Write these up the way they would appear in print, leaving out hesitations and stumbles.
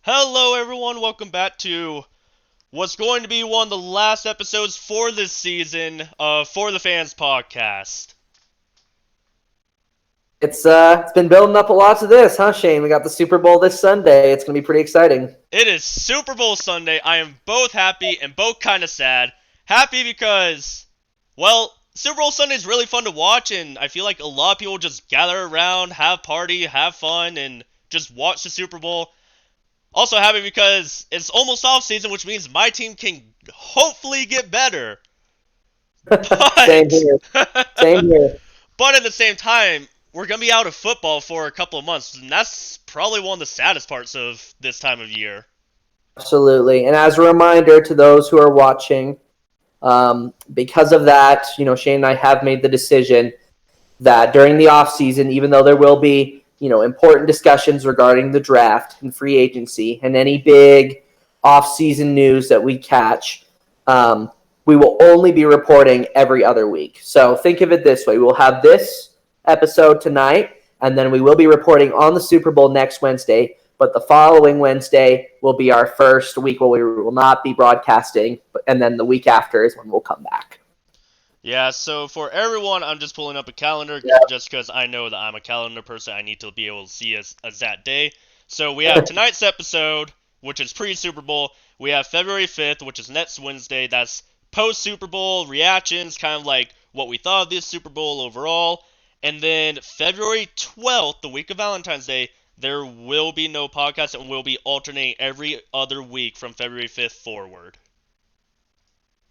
Hello, everyone. Welcome back to what's going to be one of the last episodes for this season of For the Fans podcast. It's been building up a lot to this, huh, Shane? We got the Super Bowl this Sunday. It's gonna be pretty exciting. It is Super Bowl Sunday. I am both happy and both kind of sad. Happy because, well, Super Bowl Sunday is really fun to watch, and I feel like a lot of people just gather around, have party, have fun, and just watch the Super Bowl. Also happy because it's almost off season, which means my team can hopefully get better. Same But here. Same here. but at the same time, we're gonna be out of football for a couple of months, and that's probably one of the saddest parts of this time of year. Absolutely. And as a reminder to those who are watching, because of that, Shane and I have made the decision that during the off season, even though there will be, important discussions regarding the draft and free agency and any big off season news that we catch, we will only be reporting every other week. So think of it this way: we'll have this episode tonight, and then we will be reporting on the Super Bowl next Wednesday. But the following Wednesday will be our first week where we will not be broadcasting, and then the week after is when we'll come back. Yeah, so for everyone, I'm just pulling up a calendar just because I know that I'm a calendar person. I need to be able to see as that day. So we have tonight's episode, which is pre-Super Bowl. We have February 5th, which is next Wednesday. That's post-Super Bowl reactions, kind of like what we thought of this Super Bowl overall. And then February 12th, the week of Valentine's Day, there will be no podcast and we'll be alternating every other week from February 5th forward.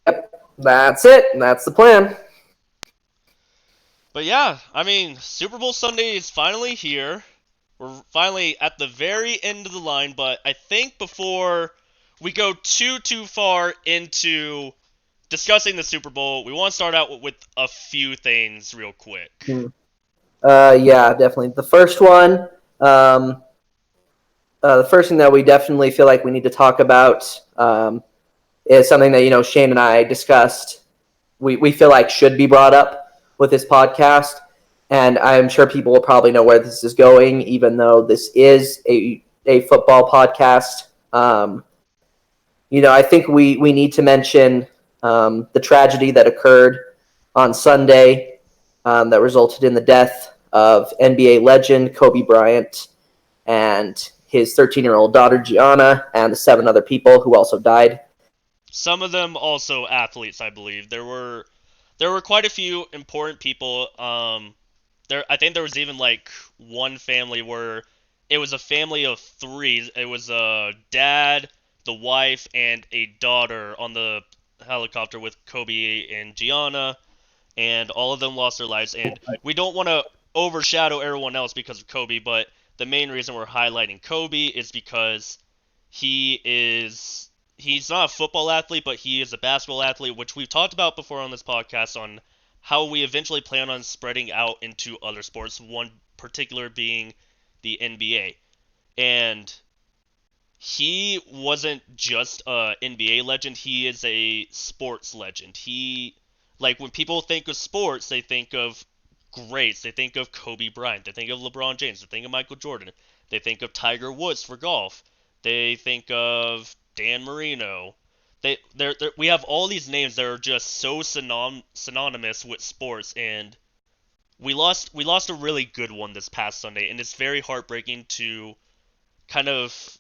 Yep, that's it. That's the plan. But yeah, I mean, Super Bowl Sunday is finally here. We're finally at the very end of the line, but I think before we go too far into discussing the Super Bowl, we want to start out with a few things real quick. Yeah, definitely. The first thing that we definitely feel like we need to talk about is something that Shane and I discussed. We feel like should be brought up with this podcast, and I'm sure people will probably know where this is going, even though this is a football podcast. I think we need to mention the tragedy that occurred on Sunday that resulted in the death of NBA legend Kobe Bryant and his 13-year-old daughter Gianna and the 7 other people who also died. Some of them also athletes, I believe. There were quite a few important people. I think there was even like one family where it was a family of 3. It was a dad, the wife, and a daughter on the helicopter with Kobe and Gianna, and all of them lost their lives. And we don't want to overshadow everyone else because of Kobe, but the main reason we're highlighting Kobe is because he's not a football athlete, but he is a basketball athlete, which we've talked about before on this podcast on how we eventually plan on spreading out into other sports, one particular being the NBA. And he wasn't just a NBA legend, he is a sports legend. Like when people think of sports, they think of greats. They think of Kobe Bryant, they think of LeBron James, they think of Michael Jordan, they think of Tiger Woods for golf. They think of Dan Marino. We have all these names that are just so synonymous with sports, and we lost a really good one this past Sunday, and it's very heartbreaking to kind of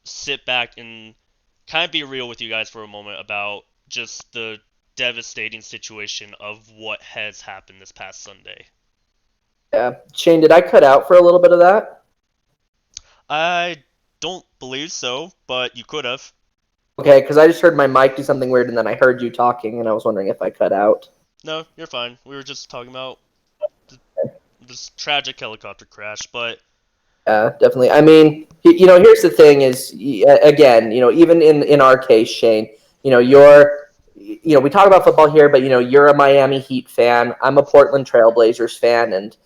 sit back and kind of be real with you guys for a moment about just the devastating situation of what has happened this past Sunday. Yeah. Shane, did I cut out for a little bit of that? I don't believe so, but you could have. Okay, because I just heard my mic do something weird, and then I heard you talking, and I was wondering if I cut out. No, you're fine. We were just talking about this tragic helicopter crash, but Yeah, definitely. I mean, here's the thing: is again, even in our case, Shane, we talk about football here, but you're a Miami Heat fan. I'm a Portland Trailblazers fan, and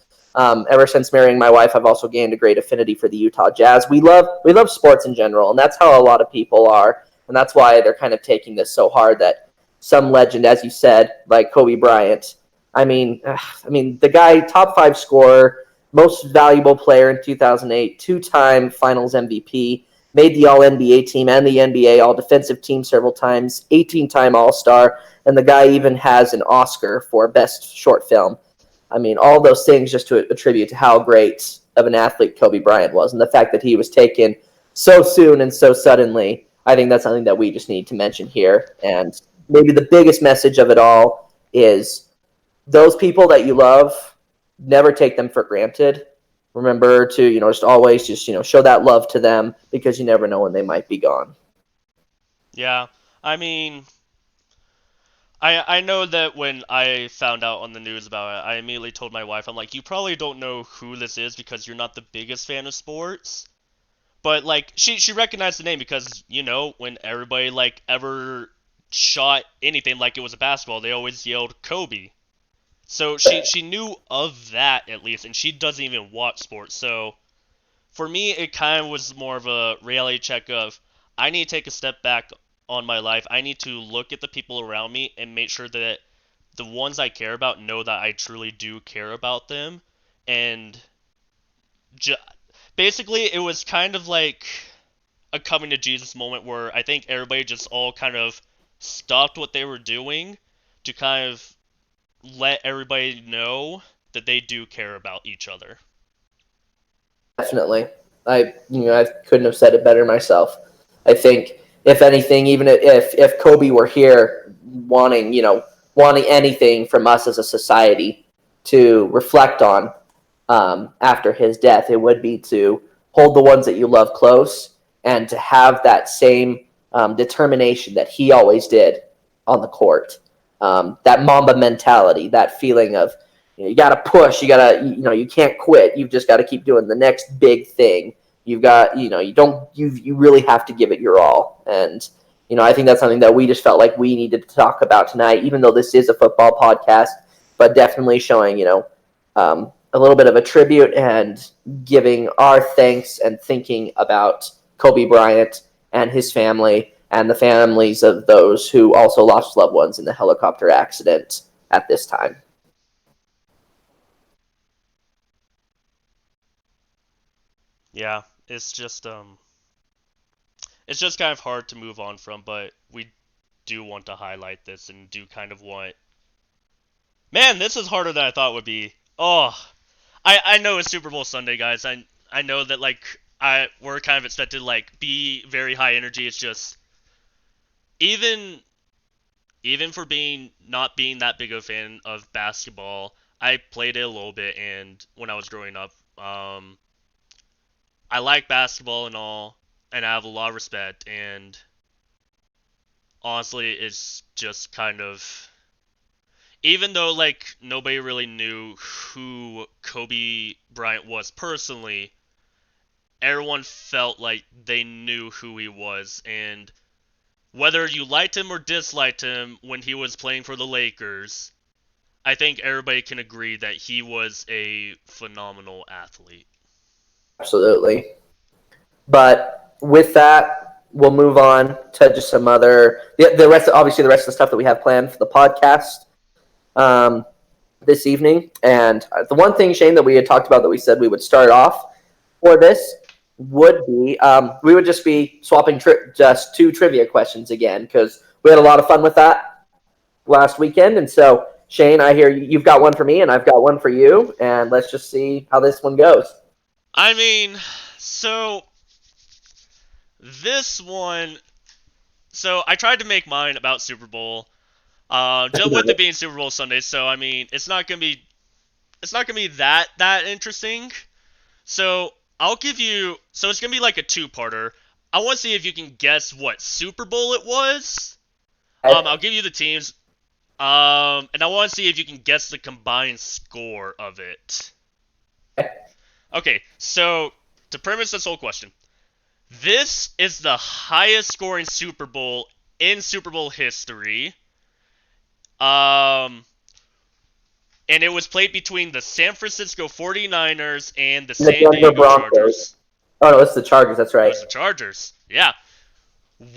ever since marrying my wife, I've also gained a great affinity for the Utah Jazz. We love sports in general, and that's how a lot of people are, and that's why they're kind of taking this so hard that some legend, as you said, like Kobe Bryant. I mean, the guy, top 5 scorer, most valuable player in 2008, 2-time Finals MVP. made the All-NBA team and the NBA All-Defensive Team several times, 18-time All-Star, and the guy even has an Oscar for Best Short Film. I mean, all those things just to attribute to how great of an athlete Kobe Bryant was, and the fact that he was taken so soon and so suddenly. I think that's something that we just need to mention here. And maybe the biggest message of it all is those people that you love, never take them for granted. Remember to, just always just, show that love to them, because you never know when they might be gone. Yeah, I mean, I know that when I found out on the news about it, I immediately told my wife, I'm like, you probably don't know who this is because you're not the biggest fan of sports. But like she recognized the name because, when everybody like ever shot anything like it was a basketball, they always yelled Kobe. So she knew of that at least, and she doesn't even watch sports. So for me, it kind of was more of a reality check of I need to take a step back on my life. I need to look at the people around me and make sure that the ones I care about know that I truly do care about them. And ju- basically, it was kind of like a coming to Jesus moment where I think everybody just all kind of stopped what they were doing to kind of let everybody know that they do care about each other. Definitely. I couldn't have said it better myself. I think if anything, even if Kobe were here wanting anything from us as a society to reflect on after his death, it would be to hold the ones that you love close and to have that same determination that he always did on the court. That Mamba mentality, that feeling of you got to push, you can't quit. You've just got to keep doing the next big thing. You've got, you really have to give it your all. And, I think that's something that we just felt like we needed to talk about tonight, even though this is a football podcast, but definitely showing, a little bit of a tribute and giving our thanks and thinking about Kobe Bryant and his family and the families of those who also lost loved ones in the helicopter accident at this time. Yeah, it's just kind of hard to move on from, but we do want to highlight this and do kind of want. Man, this is harder than I thought it would be. Oh, I know it's Super Bowl Sunday, guys. I know that like we're kind of expected to like be very high energy. It's just even even for being not being that big of a fan of basketball, I played it a little bit, and when I was growing up, I like basketball and all, and I have a lot of respect. And honestly, it's just kind of even though like nobody really knew who Kobe Bryant was personally, everyone felt like they knew who he was, and whether you liked him or disliked him when he was playing for the Lakers, I think everybody can agree that he was a phenomenal athlete. Absolutely. But with that, we'll move on to just some other the rest. Obviously, the rest of the stuff that we have planned for the podcast this evening. And the one thing, Shane, that we had talked about that we said we would start off for this would be we would just be swapping just two trivia questions again, because we had a lot of fun with that last weekend. And so, Shane, I hear you've got one for me and I've got one for you, and let's just see how this one goes. I mean, so this one, so I tried to make mine about Super Bowl, just with it being Super Bowl Sunday. So I mean, it's not gonna be that interesting. So I'll give you, so it's gonna be like a two-parter. I want to see if you can guess what Super Bowl it was. I'll give you the teams. And I want to see if you can guess the combined score of it. Okay, so to premise this whole question, this is the highest scoring Super Bowl in Super Bowl history. Um, and it was played between the San Francisco 49ers and the San Diego Chargers. Oh, no, it's the Chargers. That's right. It was the Chargers. Yeah.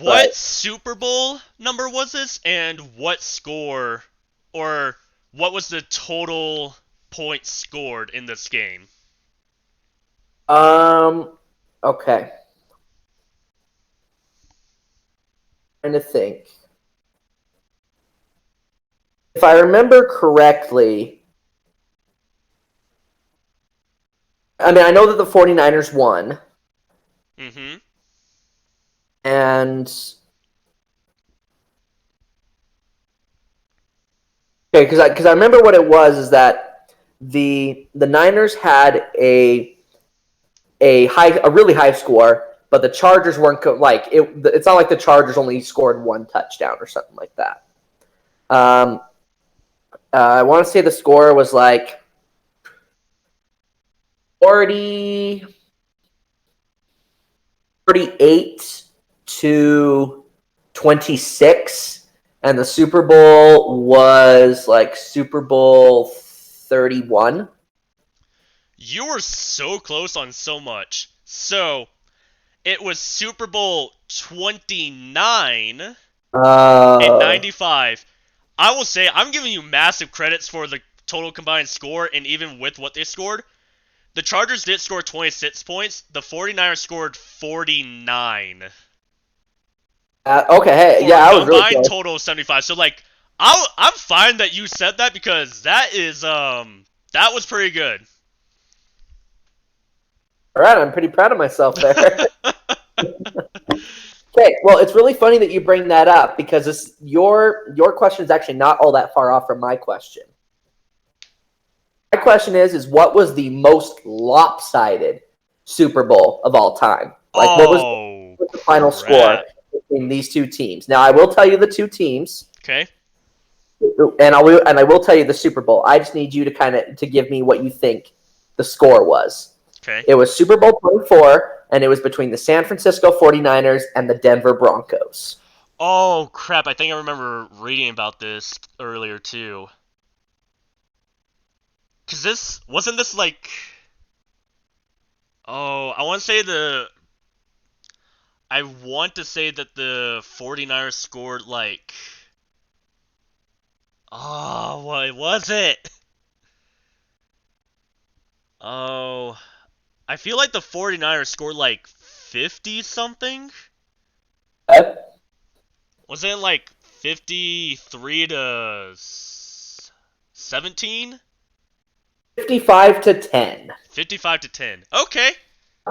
What Super Bowl number was this, and what score, or what was the total points scored in this game? Okay. trying to think. If I remember correctly, I mean, I know that the 49ers won. Mm-hmm. And okay, because I remember what it was is that the Niners had a really high score, but the Chargers weren't like it. It's not like the Chargers only scored one touchdown or something like that. I want to say the score was like 40, 38 to 26, and the Super Bowl was like Super Bowl 31. You were so close on so much. So, it was Super Bowl 29 and 95. I will say, I'm giving you massive credits for the total combined score, and even with what they scored. The Chargers did score 26 points. The 49ers scored 49. Okay, hey, For yeah, a I was really combined close. total of 75. So, like, I'm fine that you said that because that was pretty good. All right, I'm pretty proud of myself there. Okay, well, it's really funny that you bring that up because your question is actually not all that far off from my question. My question is what was the most lopsided Super Bowl of all time? Like, what was the final score between these two teams? Now, I will tell you the two teams. Okay. And I will tell you the Super Bowl. I just need you to give me what you think the score was. Okay. It was Super Bowl 24, and it was between the San Francisco 49ers and the Denver Broncos. Oh, crap. I think I remember reading about this earlier, too. Because wasn't this like... Oh, I want to say that the 49ers scored like... Oh, what was it? Oh, I feel like the 49ers scored like 50 something? Was it like 53 to 17? 55 to 10. 55 to 10. Okay.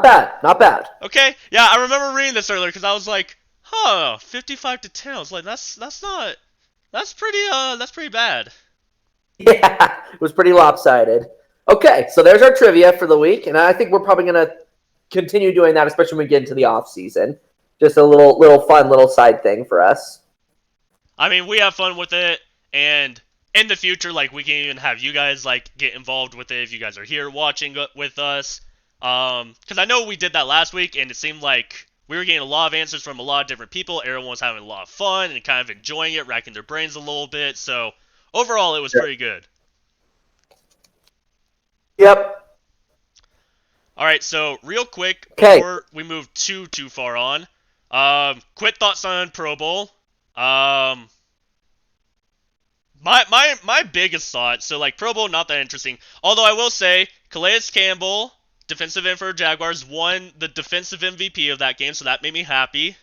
Not bad. Okay. Yeah, I remember reading this earlier because I was like, 55 to 10. I was like, that's pretty bad. Yeah, it was pretty lopsided. Okay, so there's our trivia for the week, and I think we're probably going to continue doing that, especially when we get into the off season. Just a little fun little side thing for us. I mean, we have fun with it, and in the future, like, we can even have you guys like get involved with it if you guys are here watching with us. Because I know we did that last week, and it seemed like we were getting a lot of answers from a lot of different people. Everyone was having a lot of fun and kind of enjoying it, racking their brains a little bit. So overall, it was pretty good. Yep. All right, so real quick before we move too far on, quick thoughts on Pro Bowl. My biggest thought. So like Pro Bowl, not that interesting. Although I will say, Calais Campbell, defensive end for Jaguars, won the defensive MVP of that game, so that made me happy.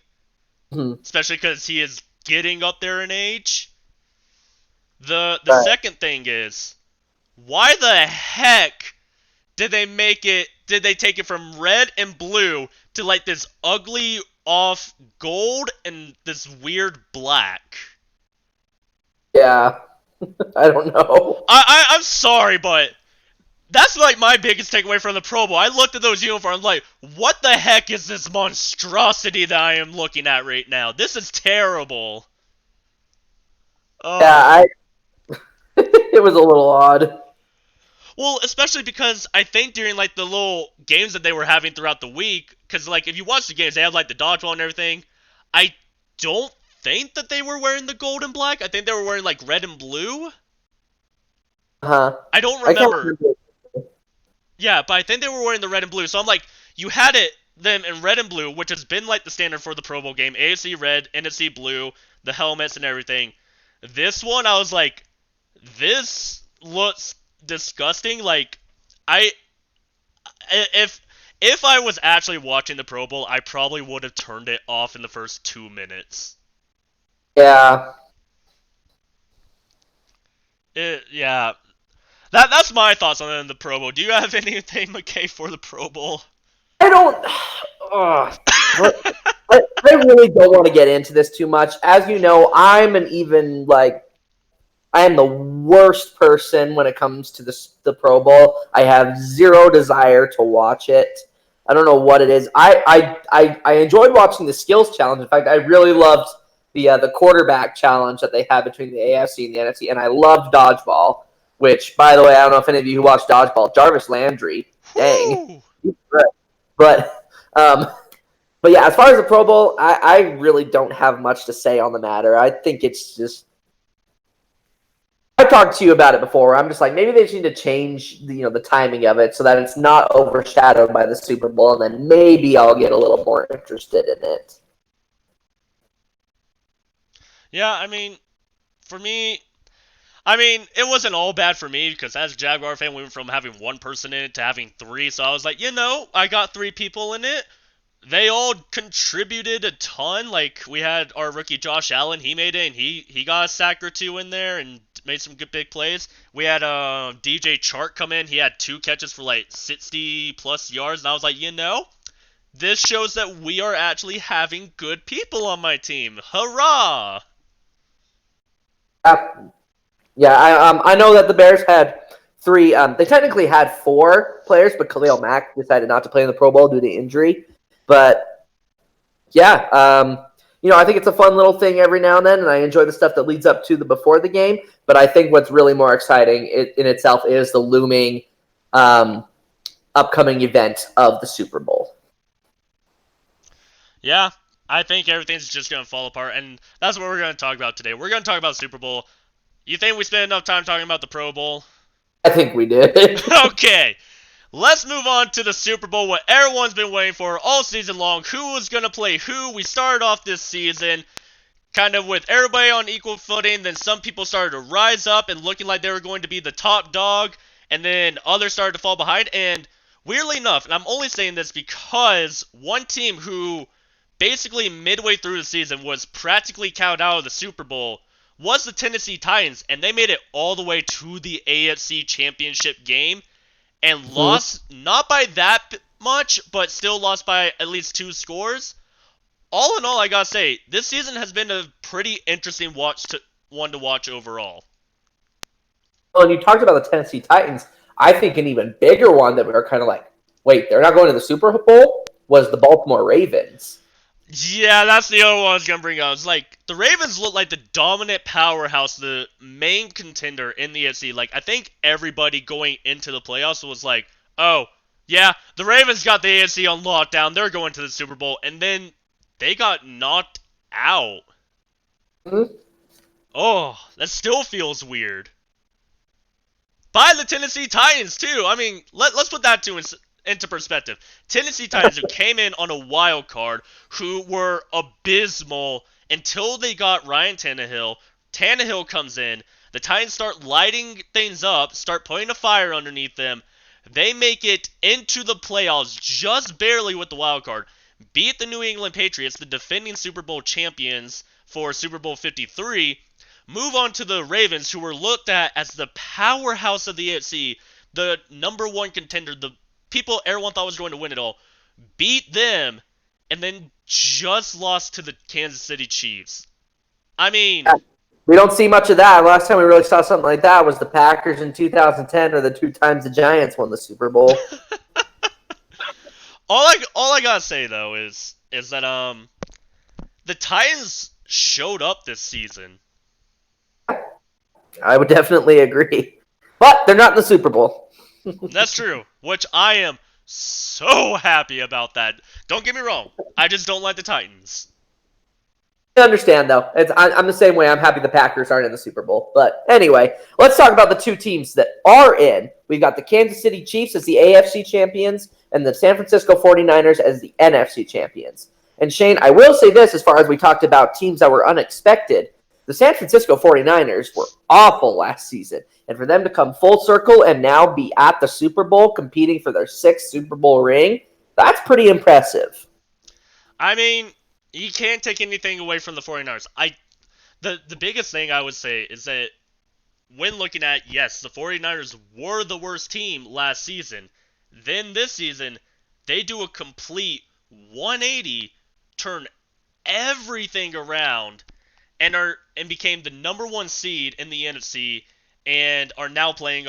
Mm-hmm. Especially because he is getting up there in age. The second thing is, why the heck did they take it from red and blue to like this ugly off gold and this weird black? Yeah. I don't know. I'm sorry, but that's like my biggest takeaway from the Pro Bowl. I looked at those uniforms like, what the heck is this monstrosity that I am looking at right now? This is terrible. Yeah, it was a little odd. Well, especially because I think during like the little games that they were having throughout the week, because like if you watch the games, they have like the dodgeball and everything. I don't think that they were wearing the gold and black. I think they were wearing like red and blue. I don't remember. Yeah, but I think they were wearing the red and blue. So I'm like, you had them in red and blue, which has been like the standard for the Pro Bowl game. AFC red, NFC blue, the helmets and everything. This one, I was like, this looks disgusting. Like, if I was actually watching the Pro Bowl, I probably would have turned it off in the first 2 minutes. Yeah. Yeah. That's my thoughts on the Pro Bowl. Do you have anything, McKay, for the Pro Bowl? I don't. Ugh. I really don't want to get into this too much. As you know, I am the worst person when it comes to the Pro Bowl. I have zero desire to watch it. I don't know what it is. I enjoyed watching the skills challenge. In fact, I really loved the quarterback challenge that they had between the AFC and the NFC, and I loved dodgeball. Which, by the way, I don't know if any of you who watch dodgeball, Jarvis Landry, dang, Whew. but um, but yeah, as far as the Pro Bowl, I really don't have much to say on the matter. I think it's just I've talked to you about it before. I'm just like maybe they just need to change the timing of it so that it's not overshadowed by the Super Bowl, and then maybe I'll get a little more interested in it. Yeah, I mean, for me, it wasn't all bad for me because as a Jaguar fan, we went from having one person in it to having three. So I was like, I got three people in it. They all contributed a ton. Like we had our rookie Josh Allen, he made it, and he got a sack or two in there and made some good big plays. We had DJ Chark come in. He had 2 catches for like 60 plus yards, and I was like, this shows that we are actually having good people on my team. Hurrah! Uh, yeah, I know that the Bears had three. They technically had 4 players, but Khalil Mack decided not to play in the Pro Bowl due to injury. But yeah, I think it's a fun little thing every now and then, and I enjoy the stuff that leads up to the before the game. But I think what's really more exciting in itself is the looming upcoming event of the Super Bowl. Yeah, I think everything's just going to fall apart, and that's what we're going to talk about today. We're going to talk about Super Bowl. You think we spent enough time talking about the Pro Bowl? I think we did. Okay, let's move on to the Super Bowl, what everyone's been waiting for all season long. Who was going to play who? We started off this season kind of with everybody on equal footing, then some people started to rise up and looking like they were going to be the top dog, and then others started to fall behind, and weirdly enough, and I'm only saying this because one team who basically midway through the season was practically counted out of the Super Bowl was the Tennessee Titans, and they made it all the way to the AFC Championship game and lost not by that much, but still lost by at least 2 scores. All in all, I gotta say, this season has been a pretty interesting one to watch overall. Well, and you talked about the Tennessee Titans. I think an even bigger one that we were kind of like, wait, they're not going to the Super Bowl, was the Baltimore Ravens. Yeah, that's the other one I was gonna bring up. It's like the Ravens look like the dominant powerhouse, the main contender in the AFC. Like I think everybody going into the playoffs was like, "Oh, yeah, the Ravens got the AFC on lockdown. They're going to the Super Bowl," and then they got knocked out. Mm-hmm. Oh, that still feels weird. By the Tennessee Titans too. I mean, let's put that into perspective. Tennessee Titans who came in on a wild card, who were abysmal until they got Ryan Tannehill. Tannehill comes in. The Titans start lighting things up, start putting a fire underneath them. They make it into the playoffs just barely with the wild card. Beat the New England Patriots, the defending Super Bowl champions for Super Bowl 53. Move on to the Ravens, who were looked at as the powerhouse of the AFC, the number one contender, the people everyone thought was going to win it all. Beat them, and then just lost to the Kansas City Chiefs. I mean, we don't see much of that. Last time we really saw something like that was the Packers in 2010, or the 2 times the Giants won the Super Bowl. all I gotta say though is that the Titans showed up this season. I would definitely agree, but they're not in the Super Bowl. That's true, which I am so happy about that. Don't get me wrong, I just don't like the Titans. I understand, though. I'm the same way. I'm happy the Packers aren't in the Super Bowl. But anyway, let's talk about the 2 teams that are in. We've got the Kansas City Chiefs as the AFC champions and the San Francisco 49ers as the NFC champions. And Shane, I will say this as far as we talked about teams that were unexpected. The San Francisco 49ers were awful last season. And for them to come full circle and now be at the Super Bowl competing for their 6th Super Bowl ring, that's pretty impressive. I mean, you can't take anything away from the 49ers. the biggest thing I would say is that when looking at, yes, the 49ers were the worst team last season, then this season, they do a complete 180, turn everything around, and became the number one seed in the NFC, and are now playing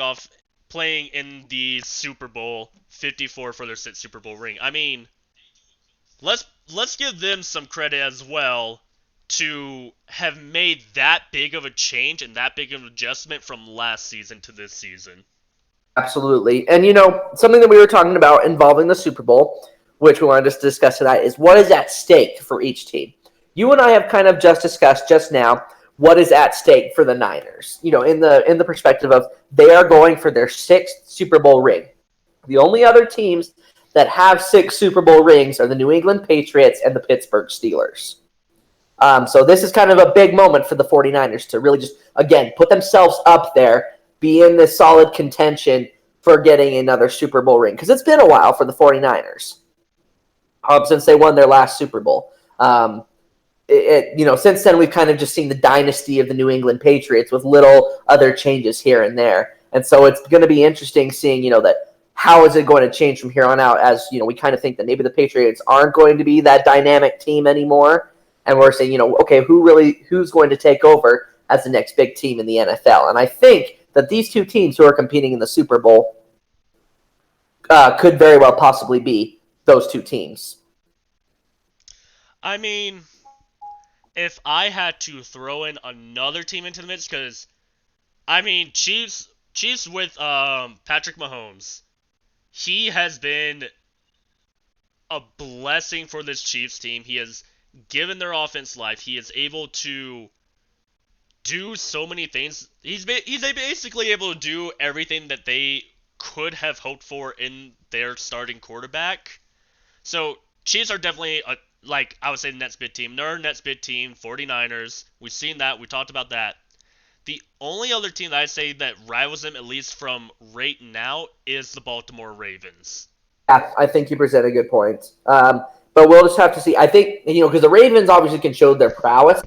in the Super Bowl 54 for their sixth Super Bowl ring. I mean, let's give them some credit as well to have made that big of a change and that big of an adjustment from last season to this season. Absolutely. And, something that we were talking about involving the Super Bowl, which we wanted to discuss tonight, is what is at stake for each team. You and I have kind of just discussed just now what is at stake for the Niners, in the perspective of they are going for their sixth Super Bowl ring. The only other teams that have 6 Super Bowl rings are the New England Patriots and the Pittsburgh Steelers. So this is kind of a big moment for the 49ers to really just, again, put themselves up there, be in this solid contention for getting another Super Bowl ring. Because it's been a while for the 49ers since they won their last Super Bowl. Since then we've kind of just seen the dynasty of the New England Patriots with little other changes here and there. And so it's going to be interesting seeing, that how is it going to change from here on out as, we kind of think that maybe the Patriots aren't going to be that dynamic team anymore. And we're saying, okay, who's going to take over as the next big team in the NFL? And I think that these two teams who are competing in the Super Bowl could very well possibly be those two teams. I mean, if I had to throw in another team into the mix, because, Chiefs with Patrick Mahomes, he has been a blessing for this Chiefs team. He has given their offense life. He is able to do so many things. He's basically able to do everything that they could have hoped for in their starting quarterback. So Chiefs are definitely I would say the next big team. They're a next big team. 49ers. We've seen that. We talked about that. The only other team that I say that rivals them, at least from right now, is the Baltimore Ravens. Yeah, I think you present a good point. But we'll just have to see. I think, because the Ravens obviously can show their prowess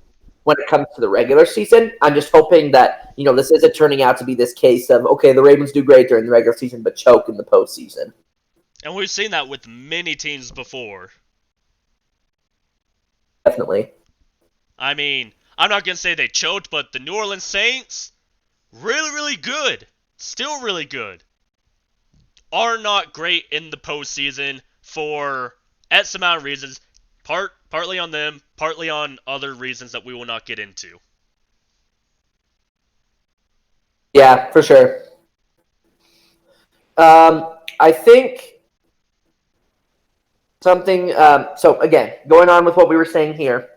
when it comes to the regular season. I'm just hoping that, this isn't turning out to be this case of, okay, the Ravens do great during the regular season, but choke in the postseason. And we've seen that with many teams before. Definitely. I'm not going to say they choked, but the New Orleans Saints, really, really good. Still really good. Are not great in the postseason for X amount of reasons. Partly on them, partly on other reasons that we will not get into. Yeah, for sure. I think something. So again, going on with what we were saying here,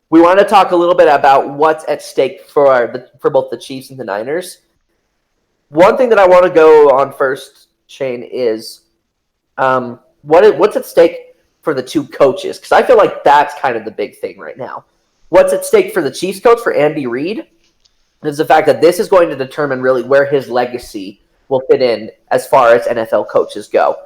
we want to talk a little bit about what's at stake for both the Chiefs and the Niners. One thing that I want to go on first, Shane, is what's at stake for the two coaches? Because I feel like that's kind of the big thing right now. What's at stake for the Chiefs coach, for Andy Reid, is the fact that this is going to determine really where his legacy will fit in as far as NFL coaches go.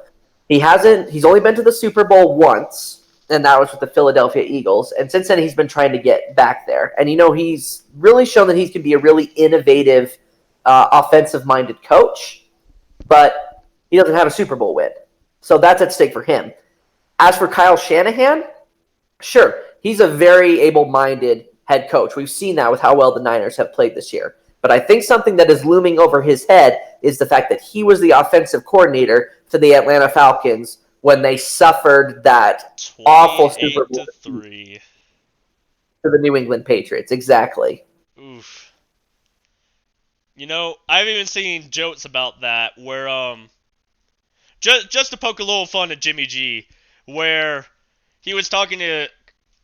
He's only been to the Super Bowl once, and that was with the Philadelphia Eagles. And since then, he's been trying to get back there. And, he's really shown that he can be a really innovative, offensive-minded coach, but he doesn't have a Super Bowl win. So that's at stake for him. As for Kyle Shanahan, sure, he's a very able-minded head coach. We've seen that with how well the Niners have played this year. But I think something that is looming over his head is the fact that he was the offensive coordinator to the Atlanta Falcons when they suffered that awful Super Bowl to the New England Patriots. Exactly. Oof. I've even seen jokes about that where just to poke a little fun at Jimmy G, where he was talking to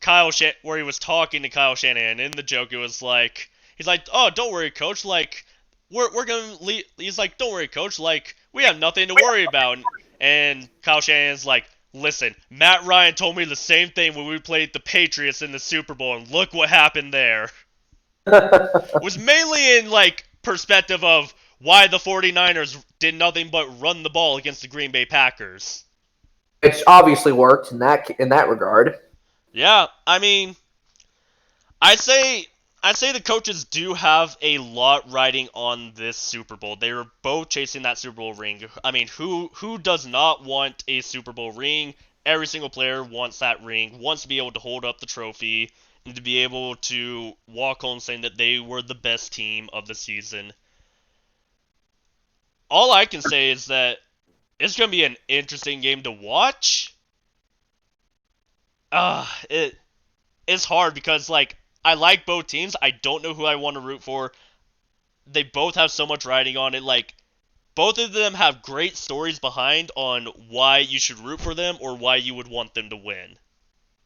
Kyle Shanahan. In the joke, it was like, he's like, "Oh, don't worry, coach. Like, we're gonna leave." He's like, "Don't worry, coach. Like, we have nothing to worry about." And Kyle Shanahan's like, "Listen, Matt Ryan told me the same thing when we played the Patriots in the Super Bowl, and look what happened there." It was mainly in perspective of why the 49ers did nothing but run the ball against the Green Bay Packers. Which obviously worked in that regard. Yeah, I'd say the coaches do have a lot riding on this Super Bowl. They are both chasing that Super Bowl ring. I mean, who does not want a Super Bowl ring? Every single player wants that ring, wants to be able to hold up the trophy, and to be able to walk home saying that they were the best team of the season. All I can say is that it's going to be an interesting game to watch. It's hard because I like both teams. I don't know who I want to root for. They both have so much riding on it. Both of them have great stories behind on why you should root for them or why you would want them to win.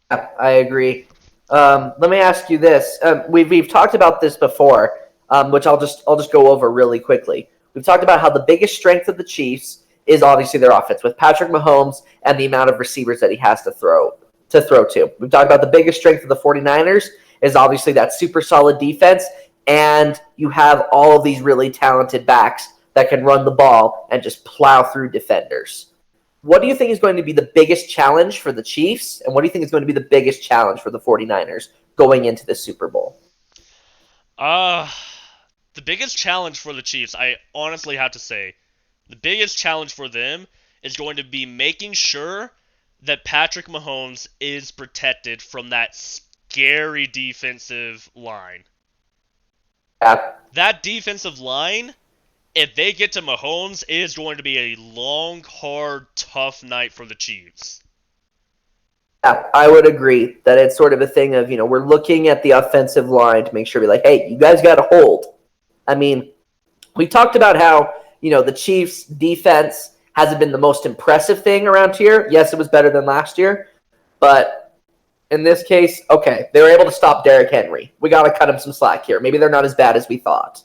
I agree. Let me ask you this: we've talked about this before, which I'll just go over really quickly. We've talked about how the biggest strength of the Chiefs is obviously their offense with Patrick Mahomes and the amount of receivers that he has to throw to. We've talked about the biggest strength of the 49ers is obviously that super solid defense, and you have all of these really talented backs that can run the ball and just plow through defenders. What do you think is going to be the biggest challenge for the Chiefs, and what do you think is going to be the biggest challenge for the 49ers going into the Super Bowl? The biggest challenge for the Chiefs, I honestly have to say, the biggest challenge for them is going to be making sure that Patrick Mahomes is protected from that scary defensive line. Yeah. That defensive line, if they get to Mahomes, it is going to be a long, hard, tough night for the Chiefs. Yeah, I would agree that it's sort of a thing of, we're looking at the offensive line to make sure we're like, hey, you guys got to hold. I mean, we talked about how, the Chiefs' defense hasn't been the most impressive thing around here. Yes, it was better than last year, but in this case, okay, they were able to stop Derrick Henry. We got to cut him some slack here. Maybe they're not as bad as we thought.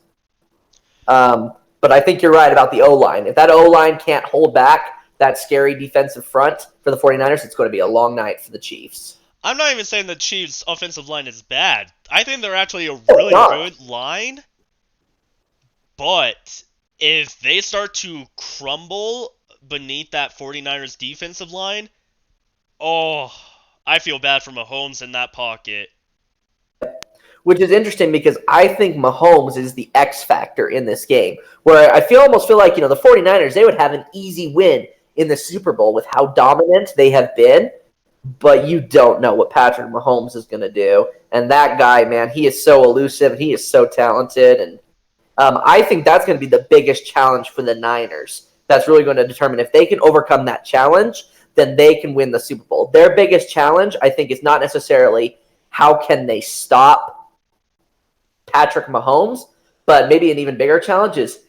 But I think you're right about the O-line. If that O-line can't hold back that scary defensive front for the 49ers, it's going to be a long night for the Chiefs. I'm not even saying the Chiefs' offensive line is bad. I think they're actually a really good line. But if they start to crumble beneath that 49ers defensive line, I feel bad for Mahomes in that pocket. Which is interesting because I think Mahomes is the X factor in this game, where I almost feel like, the 49ers, they would have an easy win in the Super Bowl with how dominant they have been, but you don't know what Patrick Mahomes is going to do. And that guy, man, he is so elusive, and he is so talented, and I think that's going to be the biggest challenge for the Niners. That's really going to determine if they can overcome that challenge, then they can win the Super Bowl. Their biggest challenge, I think, is not necessarily how can they stop Patrick Mahomes, but maybe an even bigger challenge is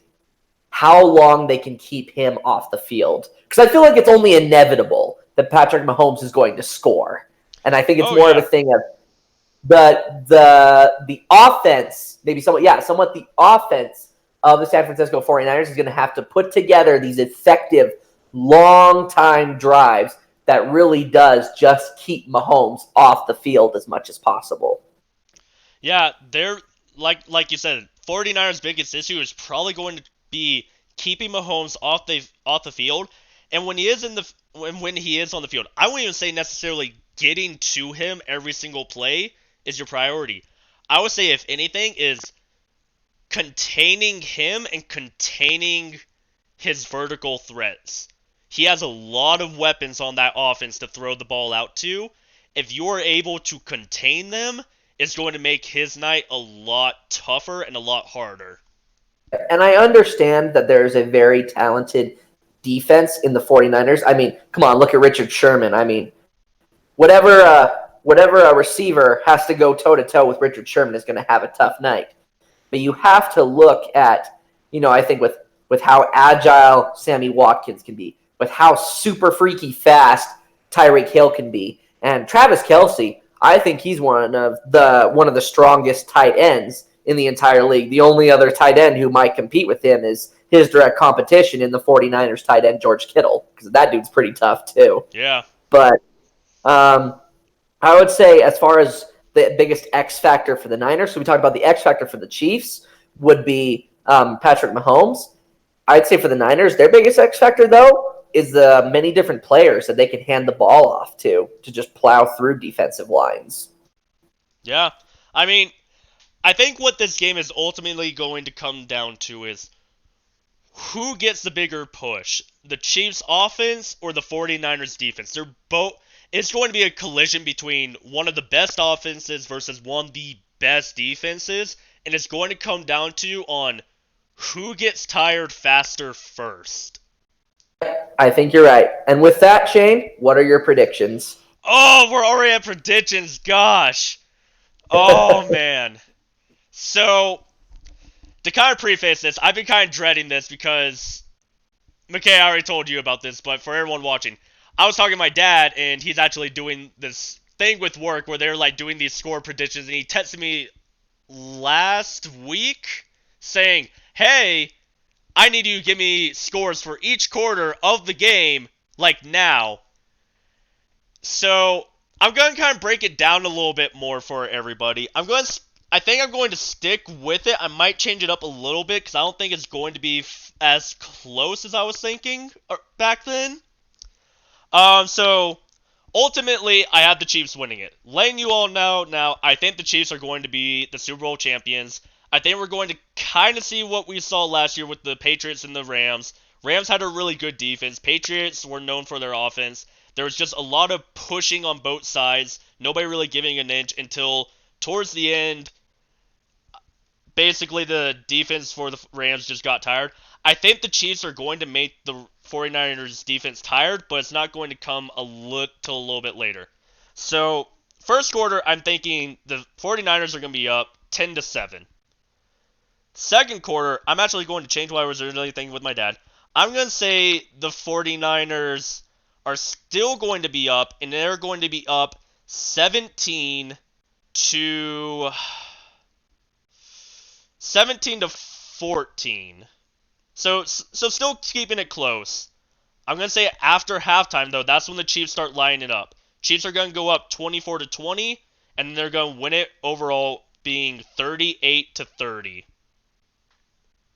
how long they can keep him off the field. Because I feel like it's only inevitable that Patrick Mahomes is going to score. And I think it's more of a thing of the offense, maybe somewhat the offense of the San Francisco 49ers is going to have to put together these effective long-time drives that really does just keep Mahomes off the field as much as possible. Yeah, they're like you said, 49ers' biggest issue is probably going to be keeping Mahomes off the field. And when he is on the field, I wouldn't even say necessarily getting to him every single play is your priority. I would say, if anything, is containing him and containing his vertical threats. He has a lot of weapons on that offense to throw the ball out to. If you're able to contain them, it's going to make his night a lot tougher and a lot harder. And I understand that there's a very talented defense in the 49ers. I mean, come on, look at Richard Sherman. I mean, whatever a receiver has to go toe-to-toe with Richard Sherman is going to have a tough night. But you have to look at, I think with how agile Sammy Watkins can be, with how super freaky fast Tyreek Hill can be. And Travis Kelce, I think he's one of the strongest tight ends in the entire league. The only other tight end who might compete with him is his direct competition in the 49ers tight end, George Kittle, because that dude's pretty tough too. Yeah. But I would say, as far as the biggest X factor for the Niners, so we talked about the X factor for the Chiefs would be Patrick Mahomes. I'd say for the Niners, their biggest X factor, though, is the many different players that they can hand the ball off to just plow through defensive lines. Yeah. I mean, I think what this game is ultimately going to come down to is who gets the bigger push, the Chiefs offense or the 49ers defense. They're both it's going to be a collision between one of the best offenses versus one of the best defenses, and it's going to come down to on who gets tired faster first. I think you're right. And with that, Shane, what are your predictions? Oh, we're already at predictions. Gosh. Oh, man. So, to kind of preface this, I've been kind of dreading this because, McKay, I already told you about this, but for everyone watching, I was talking to my dad, and he's actually doing this thing with work where they're, like, doing these score predictions, and he texted me last week saying, hey, I need you to give me scores for each quarter of the game, like, now. So, I'm going to kind of break it down a little bit more for everybody. I think I'm going to stick with it. I might change it up a little bit because I don't think it's going to be as close as I was thinking back then. So ultimately, I have the Chiefs winning it. Letting you all know now, I think the Chiefs are going to be the Super Bowl champions. I think we're going to kind of see what we saw last year with the Patriots and the Rams. Rams had a really good defense. Patriots were known for their offense. There was just a lot of pushing on both sides. Nobody really giving an inch until towards the end. Basically, the defense for the Rams just got tired. I think the Chiefs are going to make the 49ers defense tired, but it's not going to come till a little bit later. So, first quarter, I'm thinking the 49ers are going to be up 10-7. Second quarter, I'm actually going to change what I was originally thinking with my dad. I'm going to say the 49ers are still going to be up, and they're going to be up 17 to 14. So still keeping it close. I'm going to say after halftime, though, that's when the Chiefs start lining it up. Chiefs are going to go up 24-20, and they're going to win it overall being 38-30.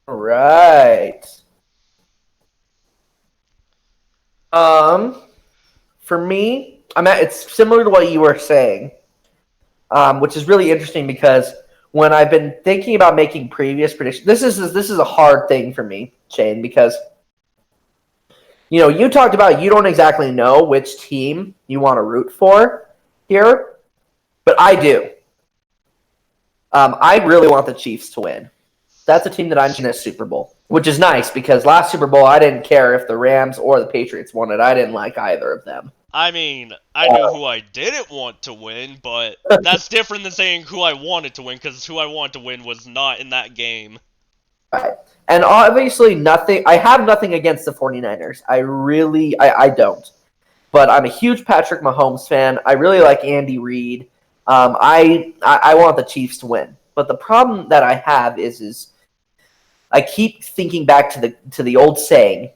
Right. For me, it's similar to what you were saying, which is really interesting because when I've been thinking about making previous predictions, this is a hard thing for me, Shane, because you talked about you don't exactly know which team you want to root for here, but I do. I really want the Chiefs to win. That's a team that I'm in a Super Bowl, which is nice because last Super Bowl I didn't care if the Rams or the Patriots won it. I didn't like either of them. I mean, I knew who I didn't want to win, but that's different than saying who I wanted to win, because who I wanted to win was not in that game. Right. And obviously I have nothing against the 49ers. I don't. But I'm a huge Patrick Mahomes fan. I really like Andy Reid. I want the Chiefs to win. But the problem that I have is I keep thinking back to the old saying,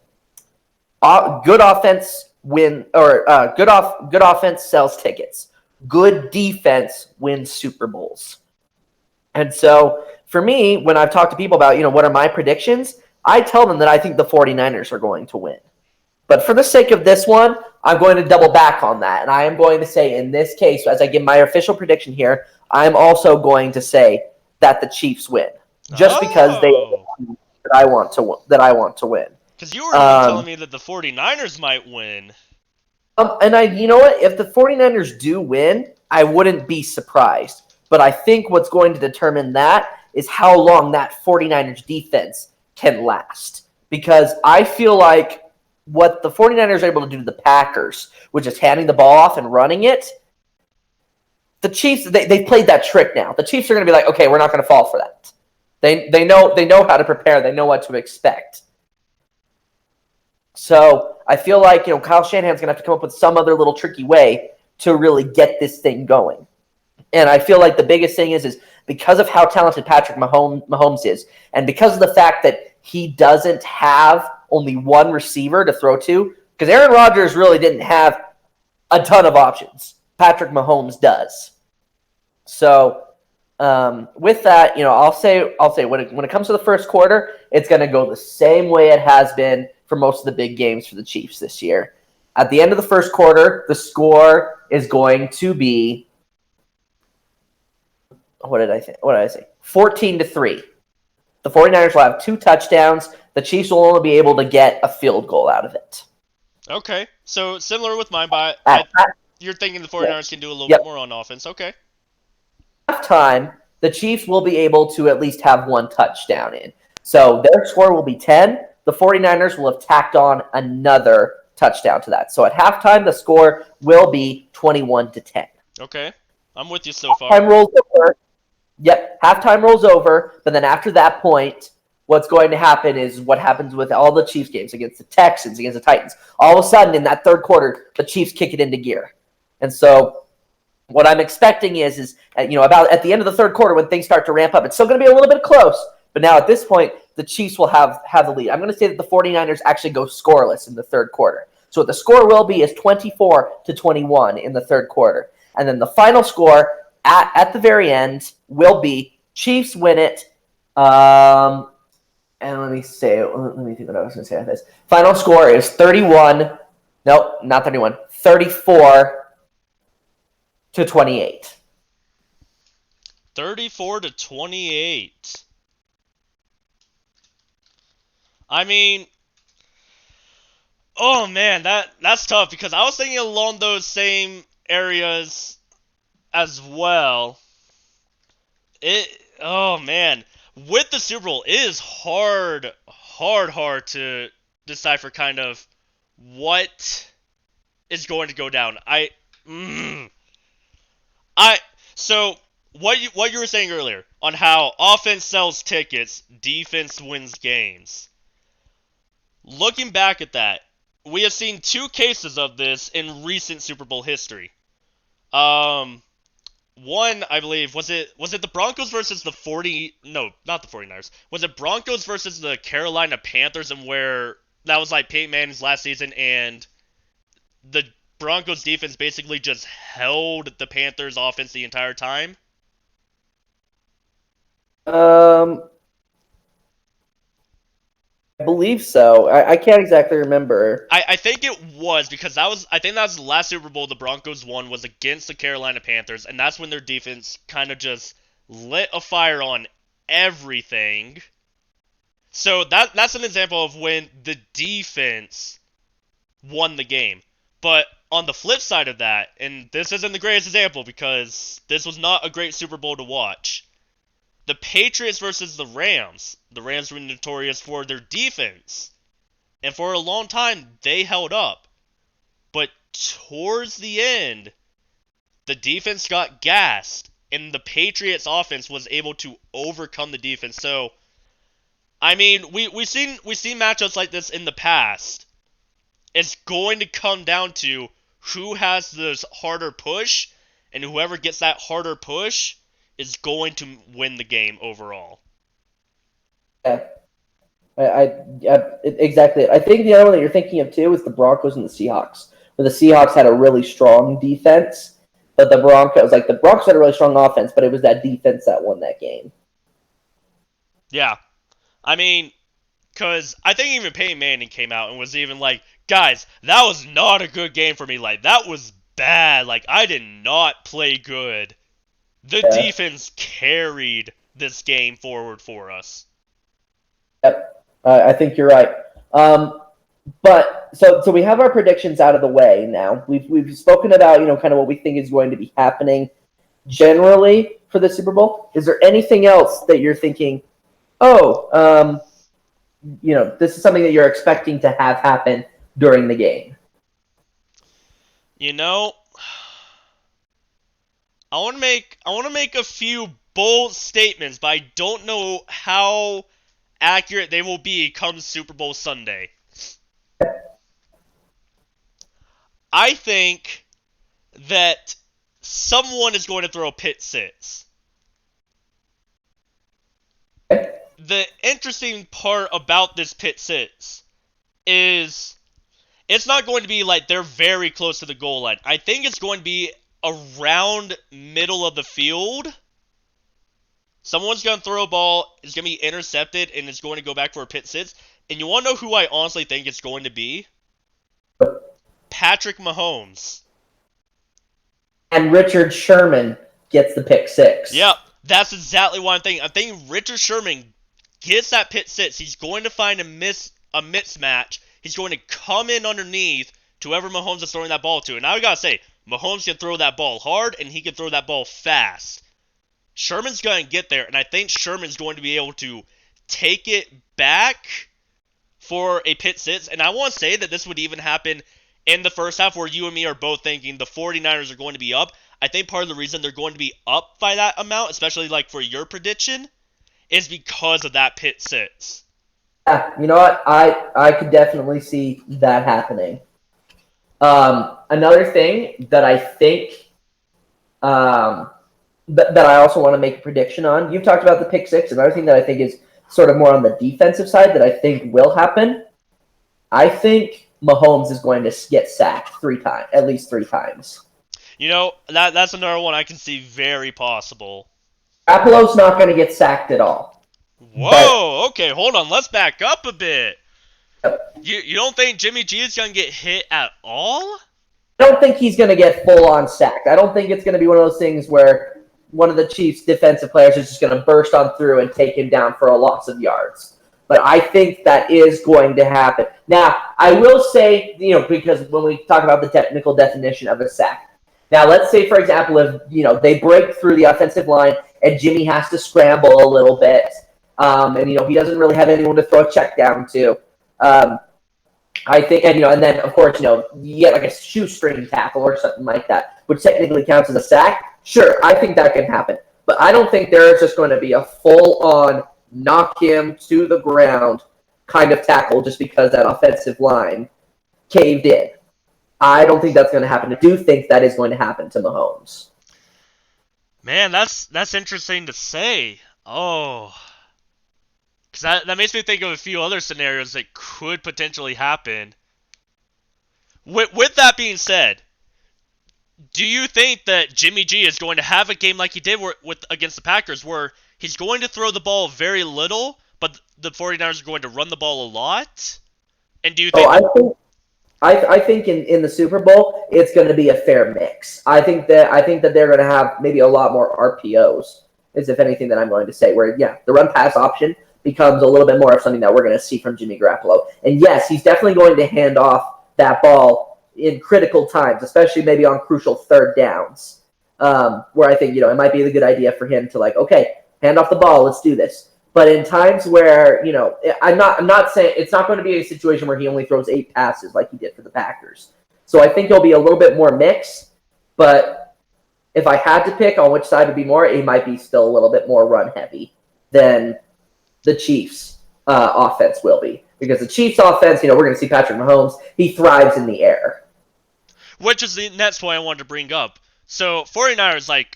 good offense good offense sells tickets. Good defense wins Super Bowls. And so for me, when I've talked to people about, what are my predictions, I tell them that I think the 49ers are going to win. But for the sake of this one, I'm going to double back on that. And I am going to say, in this case, as I give my official prediction here, I'm also going to say that the Chiefs win. Just because they that I want to win. Because you were telling me that the 49ers might win. And you know what? If the 49ers do win, I wouldn't be surprised. But I think what's going to determine that is how long that 49ers defense can last. Because I feel like what the 49ers are able to do to the Packers, which is handing the ball off and running it, the Chiefs, they've played that trick now. The Chiefs are going to be like, okay, we're not going to fall for that. They know how to prepare. They know what to expect. So I feel like Kyle Shanahan's going to have to come up with some other little tricky way to really get this thing going. And I feel like the biggest thing is because of how talented Patrick Mahomes is, and because of the fact that he doesn't have only one receiver to throw to, because Aaron Rodgers really didn't have a ton of options. Patrick Mahomes does. So with that, I'll say when it comes to the first quarter, it's going to go the same way it has been for most of the big games for the Chiefs this year. At the end of the first quarter, the score is going to be what did I think? What did I say? 14-3. The 49ers will have 2 touchdowns. The Chiefs will only be able to get a field goal out of it. Okay, so similar with mine, but you're thinking the 49ers can do a little bit more on offense. Okay. Halftime, the Chiefs will be able to at least have 1 touchdown in. So their score will be 10. The 49ers will have tacked on another touchdown to that. So at halftime, the score will be 21-10. Okay, I'm with you so far. Halftime rolls over. Yep, halftime rolls over, but then after that point, what's going to happen is what happens with all the Chiefs games against the Texans, against the Titans. All of a sudden, in that third quarter, the Chiefs kick it into gear. And so what I'm expecting is about at the end of the third quarter when things start to ramp up, it's still going to be a little bit close, but now at this point, the Chiefs will have the lead. I'm going to say that the 49ers actually go scoreless in the third quarter. So what the score will be is 24-21 in the third quarter. And then the final score at the very end will be Chiefs win it. And let me think what I was going to say on this. Final score is 34-28. 34-28. I mean, oh man, that's tough because I was thinking along those same areas as well. Oh man, with the Super Bowl, it is hard to decipher kind of what is going to go down. So what you were saying earlier on how offense sells tickets, defense wins games. Looking back at that, we have seen 2 cases of this in recent Super Bowl history. One, I believe, was it the Broncos versus the 40? No, not the 49ers. Was it Broncos versus the Carolina Panthers, and where that was like Peyton Manning's last season, and the Broncos defense basically just held the Panthers offense the entire time? I believe so. I can't exactly remember. I think it was because I think that was the last Super Bowl the Broncos won was against the Carolina Panthers, and that's when their defense kind of just lit a fire on everything. So that's an example of when the defense won the game. But on the flip side of that, and this isn't the greatest example because this was not a great Super Bowl to watch, the Patriots versus the Rams. The Rams were notorious for their defense. And for a long time, they held up. But towards the end, the defense got gassed. And the Patriots offense was able to overcome the defense. So, I mean, we've seen matchups like this in the past. It's going to come down to who has this harder push. And whoever gets that harder push is going to win the game overall. Yeah, exactly. I think the other one that you're thinking of too is the Broncos and the Seahawks, where the Seahawks had a really strong defense, but the Broncos had a really strong offense, but it was that defense that won that game. Yeah, I mean, because I think even Peyton Manning came out and was even like, guys, that was not a good game for me. Like, that was bad. Like, I did not play good. The defense carried this game forward for us. Yep, I think you're right. But so we have our predictions out of the way now. We've spoken about kind of what we think is going to be happening generally for the Super Bowl. Is there anything else that you're thinking? This is something that you're expecting to have happen during the game. I want to make a few bold statements, but I don't know how accurate they will be come Super Bowl Sunday. I think that someone is going to throw a pick six. The interesting part about this pick six is it's not going to be like they're very close to the goal line. I think it's going to be around middle of the field. Someone's going to throw a ball, it's going to be intercepted, and it's going to go back for a pick six. And you want to know who I honestly think it's going to be? Patrick Mahomes. And Richard Sherman gets the pick six. Yep. That's exactly what I'm thinking. I'm thinking Richard Sherman gets that pit sits. He's going to find a mismatch. He's going to come in underneath to whoever Mahomes is throwing that ball to. And I gotta say, Mahomes can throw that ball hard and he can throw that ball fast. Sherman's going to get there, and I think Sherman's going to be able to take it back for a pit sits. And I want to say that this would even happen in the first half where you and me are both thinking the 49ers are going to be up. I think part of the reason they're going to be up by that amount, especially like for your prediction, is because of that pit sits. Yeah, you know what? I could definitely see that happening. Another thing that I think that I also want to make a prediction on. You've talked about the pick six. Another thing that I think is sort of more on the defensive side that I think will happen. I think Mahomes is going to get sacked 3 times, at least 3 times. You know, that's another one I can see very possible. Garoppolo's not going to get sacked at all. Whoa, okay, hold on. Let's back up a bit. You don't think Jimmy G is going to get hit at all? I don't think he's going to get full-on sacked. I don't think it's going to be one of those things where one of the Chiefs' defensive players is just going to burst on through and take him down for a loss of yards. But I think that is going to happen. Now, I will say, because when we talk about the technical definition of a sack, now let's say, for example, if, they break through the offensive line and Jimmy has to scramble a little bit, and, he doesn't really have anyone to throw a check down to, I think, and then, of course, you get like a shoestring tackle or something like that, which technically counts as a sack. Sure, I think that can happen. But I don't think there is just going to be a full-on knock him to the ground kind of tackle just because that offensive line caved in. I don't think that's going to happen. I do think that is going to happen to Mahomes. Man, that's interesting to say. Oh. Because that makes me think of a few other scenarios that could potentially happen. With that being said, do you think that Jimmy G is going to have a game like he did against the Packers where he's going to throw the ball very little, but the 49ers are going to run the ball a lot? And do you think... I think in the Super Bowl, it's going to be a fair mix. I think that they're going to have maybe a lot more RPOs, is if anything that I'm going to say, where, the run-pass option becomes a little bit more of something that we're going to see from Jimmy Garoppolo. And yes, he's definitely going to hand off that ball in critical times, especially maybe on crucial third downs, where I think, it might be a good idea for him to okay, hand off the ball, let's do this. But in times where, I'm not saying it's not going to be a situation where he only throws 8 passes like he did for the Packers. So I think he'll be a little bit more mixed, but if I had to pick on which side would be more, it might be still a little bit more run heavy than the Chiefs' offense will be. Because the Chiefs' offense, we're going to see Patrick Mahomes. He thrives in the air. Which is the next point I wanted to bring up. So, 49ers,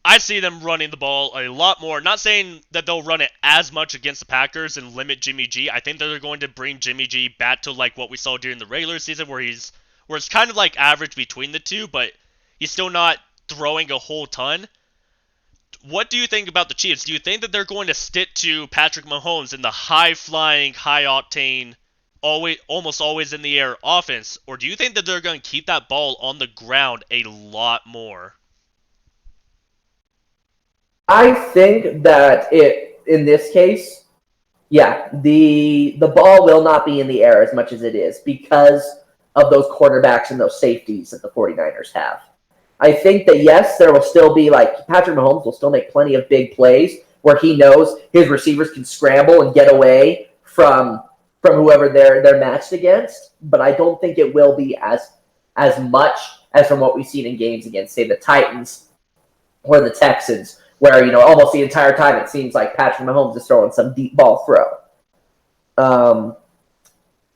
I see them running the ball a lot more. Not saying that they'll run it as much against the Packers and limit Jimmy G. I think that they're going to bring Jimmy G back to, what we saw during the regular season where it's kind of, average between the two, but he's still not throwing a whole ton. What do you think about the Chiefs? Do you think that they're going to stick to Patrick Mahomes in the high-flying, high-octane, almost always in the air offense? Or do you think that they're going to keep that ball on the ground a lot more? I think that in this case, the ball will not be in the air as much as it is because of those quarterbacks and those safeties that the 49ers have. I think that, yes, there will still be, Patrick Mahomes will still make plenty of big plays where he knows his receivers can scramble and get away from whoever they're matched against, but I don't think it will be as much as from what we've seen in games against, say, the Titans or the Texans, where, almost the entire time it seems like Patrick Mahomes is throwing some deep ball throw.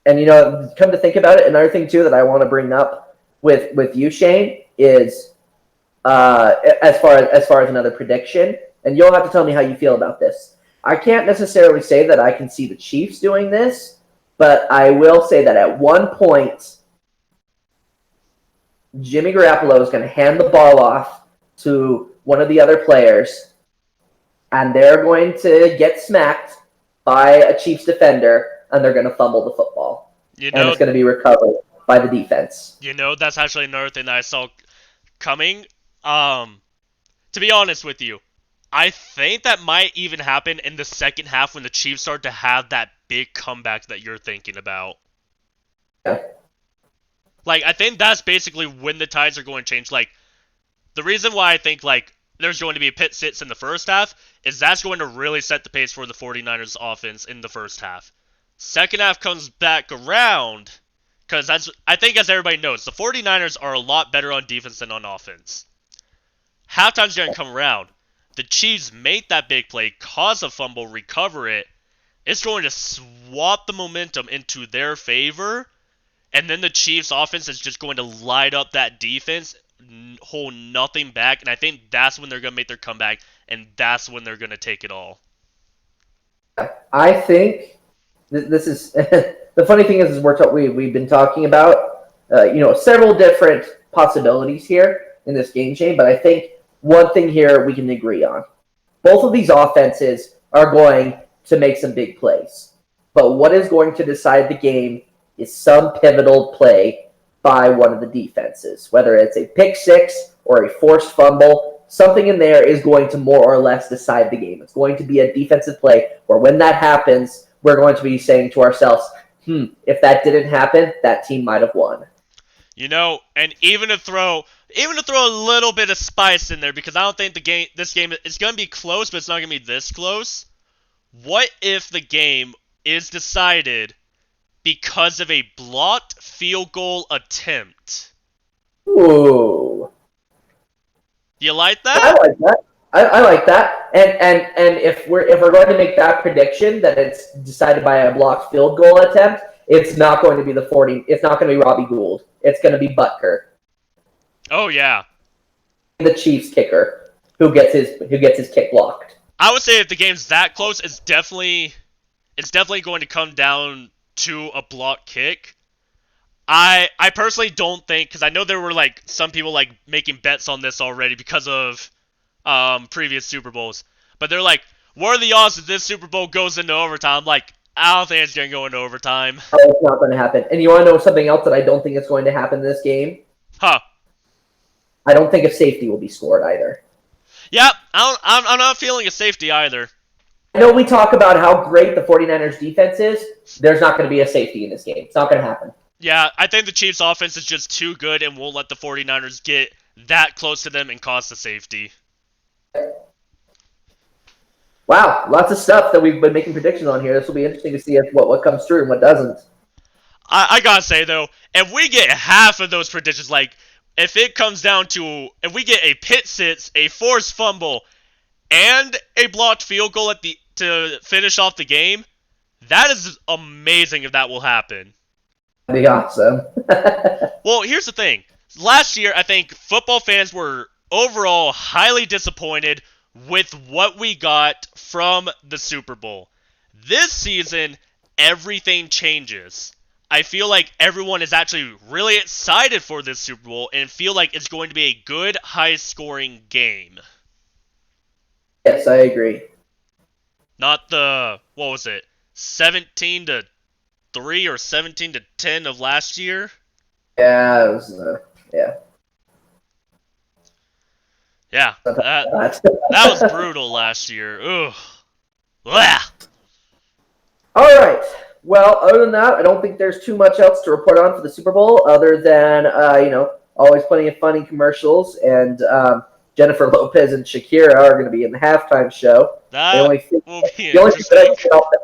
And, come to think about it, another thing, too, that I want to bring up with you, Shane, is as far as another prediction, and you'll have to tell me how you feel about this. I can't necessarily say that I can see the Chiefs doing this, but I will say that at one point, Jimmy Garoppolo is going to hand the ball off to one of the other players, and they're going to get smacked by a Chiefs defender, and they're going to fumble the football. And it's going to be recovered by the defense. That's actually another thing that I saw coming. To be honest with you, I think that might even happen in the second half when the Chiefs start to have that big comeback that you're thinking about. Yeah. Like, I think that's basically when the tides are going to change. Like, the reason why I think, like, there's going to be a pit sits in the first half is that's going to really set the pace for the 49ers offense in the first half. Second half comes back around, because I think as everybody knows, the 49ers are a lot better on defense than on offense. Halftime's going to come around. The Chiefs make that big play, cause a fumble, recover it. It's going to swap the momentum into their favor, and then the Chiefs offense is just going to light up that defense, hold nothing back, and I think that's when they're going to make their comeback, and that's when they're going to take it all. I think this is the funny thing is we've been talking about several different possibilities here in this game, Shane, but I think one thing here we can agree on. Both of these offenses are going to make some big plays, but what is going to decide the game is some pivotal play by one of the defenses, whether it's a pick six or a forced fumble. Something in there is going to more or less decide the game. It's going to be a defensive play where when that happens, we're going to be saying to ourselves, if that didn't happen, that team might have won. And even to throw a little bit of spice in there, because I don't think this game is going to be close, but it's not going to be this close. What if the game is decided because of a blocked field goal attempt? Ooh. You like that? I like that. I like that. And if we're going to make that prediction that it's decided by a blocked field goal attempt, it's not going to be it's not going to be Robbie Gould. It's going to be Butker. Oh yeah. The Chiefs kicker who gets his kick blocked. I would say if the game's that close, it's definitely going to come down to a block kick. I personally don't think, because I know there were like some people like making bets on this already because of previous Super Bowls, but they're like, what are the odds that this Super Bowl goes into overtime? I'm like, I don't think it's going to go into overtime. Oh, it's not going to happen. And you want to know something else that I don't think is going to happen in this game? Huh. I don't think a safety will be scored either. Yeah, I'm not feeling a safety either. I know we talk about how great the 49ers defense is. There's not going to be a safety in this game. It's not going to happen. Yeah, I think the Chiefs offense is just too good and won't let the 49ers get that close to them and cause the safety. Wow, lots of stuff that we've been making predictions on here. This will be interesting to see what comes through and what doesn't. I gotta say, though, if we get half of those predictions, like, if it comes down to, if we get a pit sits, a forced fumble, and a blocked field goal to finish off the game, that is amazing if that will happen. That'd be awesome. Well, here's the thing. Last year, I think football fans were overall highly disappointed with what we got from the Super Bowl. This season, everything changes. I feel like everyone is actually really excited for this Super Bowl and feel like it's going to be a good, high-scoring game. Yes, I agree. Not the, 17-3 or 17-10 of last year? Yeah, it was, yeah. Yeah, that was brutal last year. Ugh. Blah. All right. Well, other than that, I don't think there's too much else to report on for the Super Bowl other than, always plenty of funny commercials. And Jennifer Lopez and Shakira are going to be in the halftime show. That will be interesting.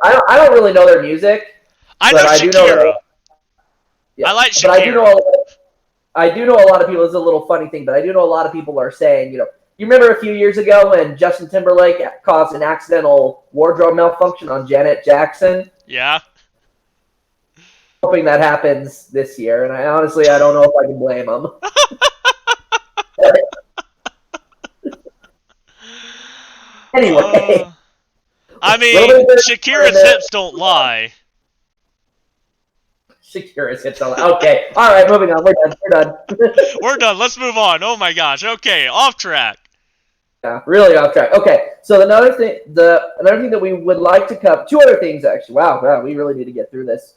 I don't really know their music. I know Shakira. I like Shakira. I do know a lot of people. It's a little funny thing, but I do know a lot of people are saying, you remember a few years ago when Justin Timberlake caused an accidental wardrobe malfunction on Janet Jackson? Yeah. Hoping that happens this year, and I don't know if I can blame him. Anyway. Shakira's hips don't lie. Shakira's hips don't lie. Okay. All right, moving on. We're done. We're done. Let's move on. Oh my gosh. Okay, off track. Yeah, really off track. Okay, so another thing that we would like to cover, two other things actually. Wow, we really need to get through this.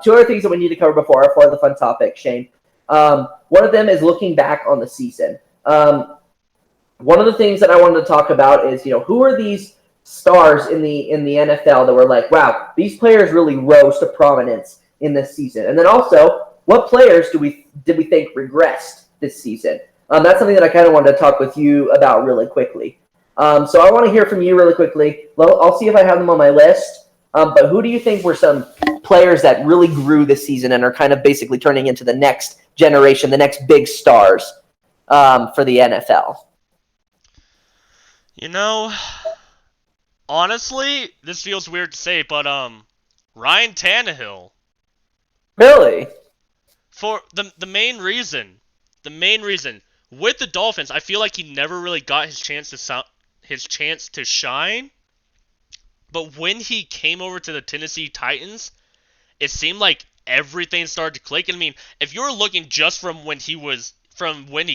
Two other things that we need to cover before the fun topic, Shane. One of them is looking back on the season. one of the things that I wanted to talk about is, who are these stars in the NFL that were like, wow, these players really rose to prominence in this season, and then also what players did we think regressed this season? That's something that I kind of wanted to talk with you about really quickly. So I want to hear from you really quickly. Well, I'll see if I have them on my list. But who do you think were some players that really grew this season and are kind of basically turning into the next generation, the next big stars for the NFL? Honestly, this feels weird to say, but Ryan Tannehill. Really? For the main reason, with the Dolphins, I feel like he never really got his chance to shine. But when he came over to the Tennessee Titans, it seemed like everything started to click. I mean, if you're looking just from when he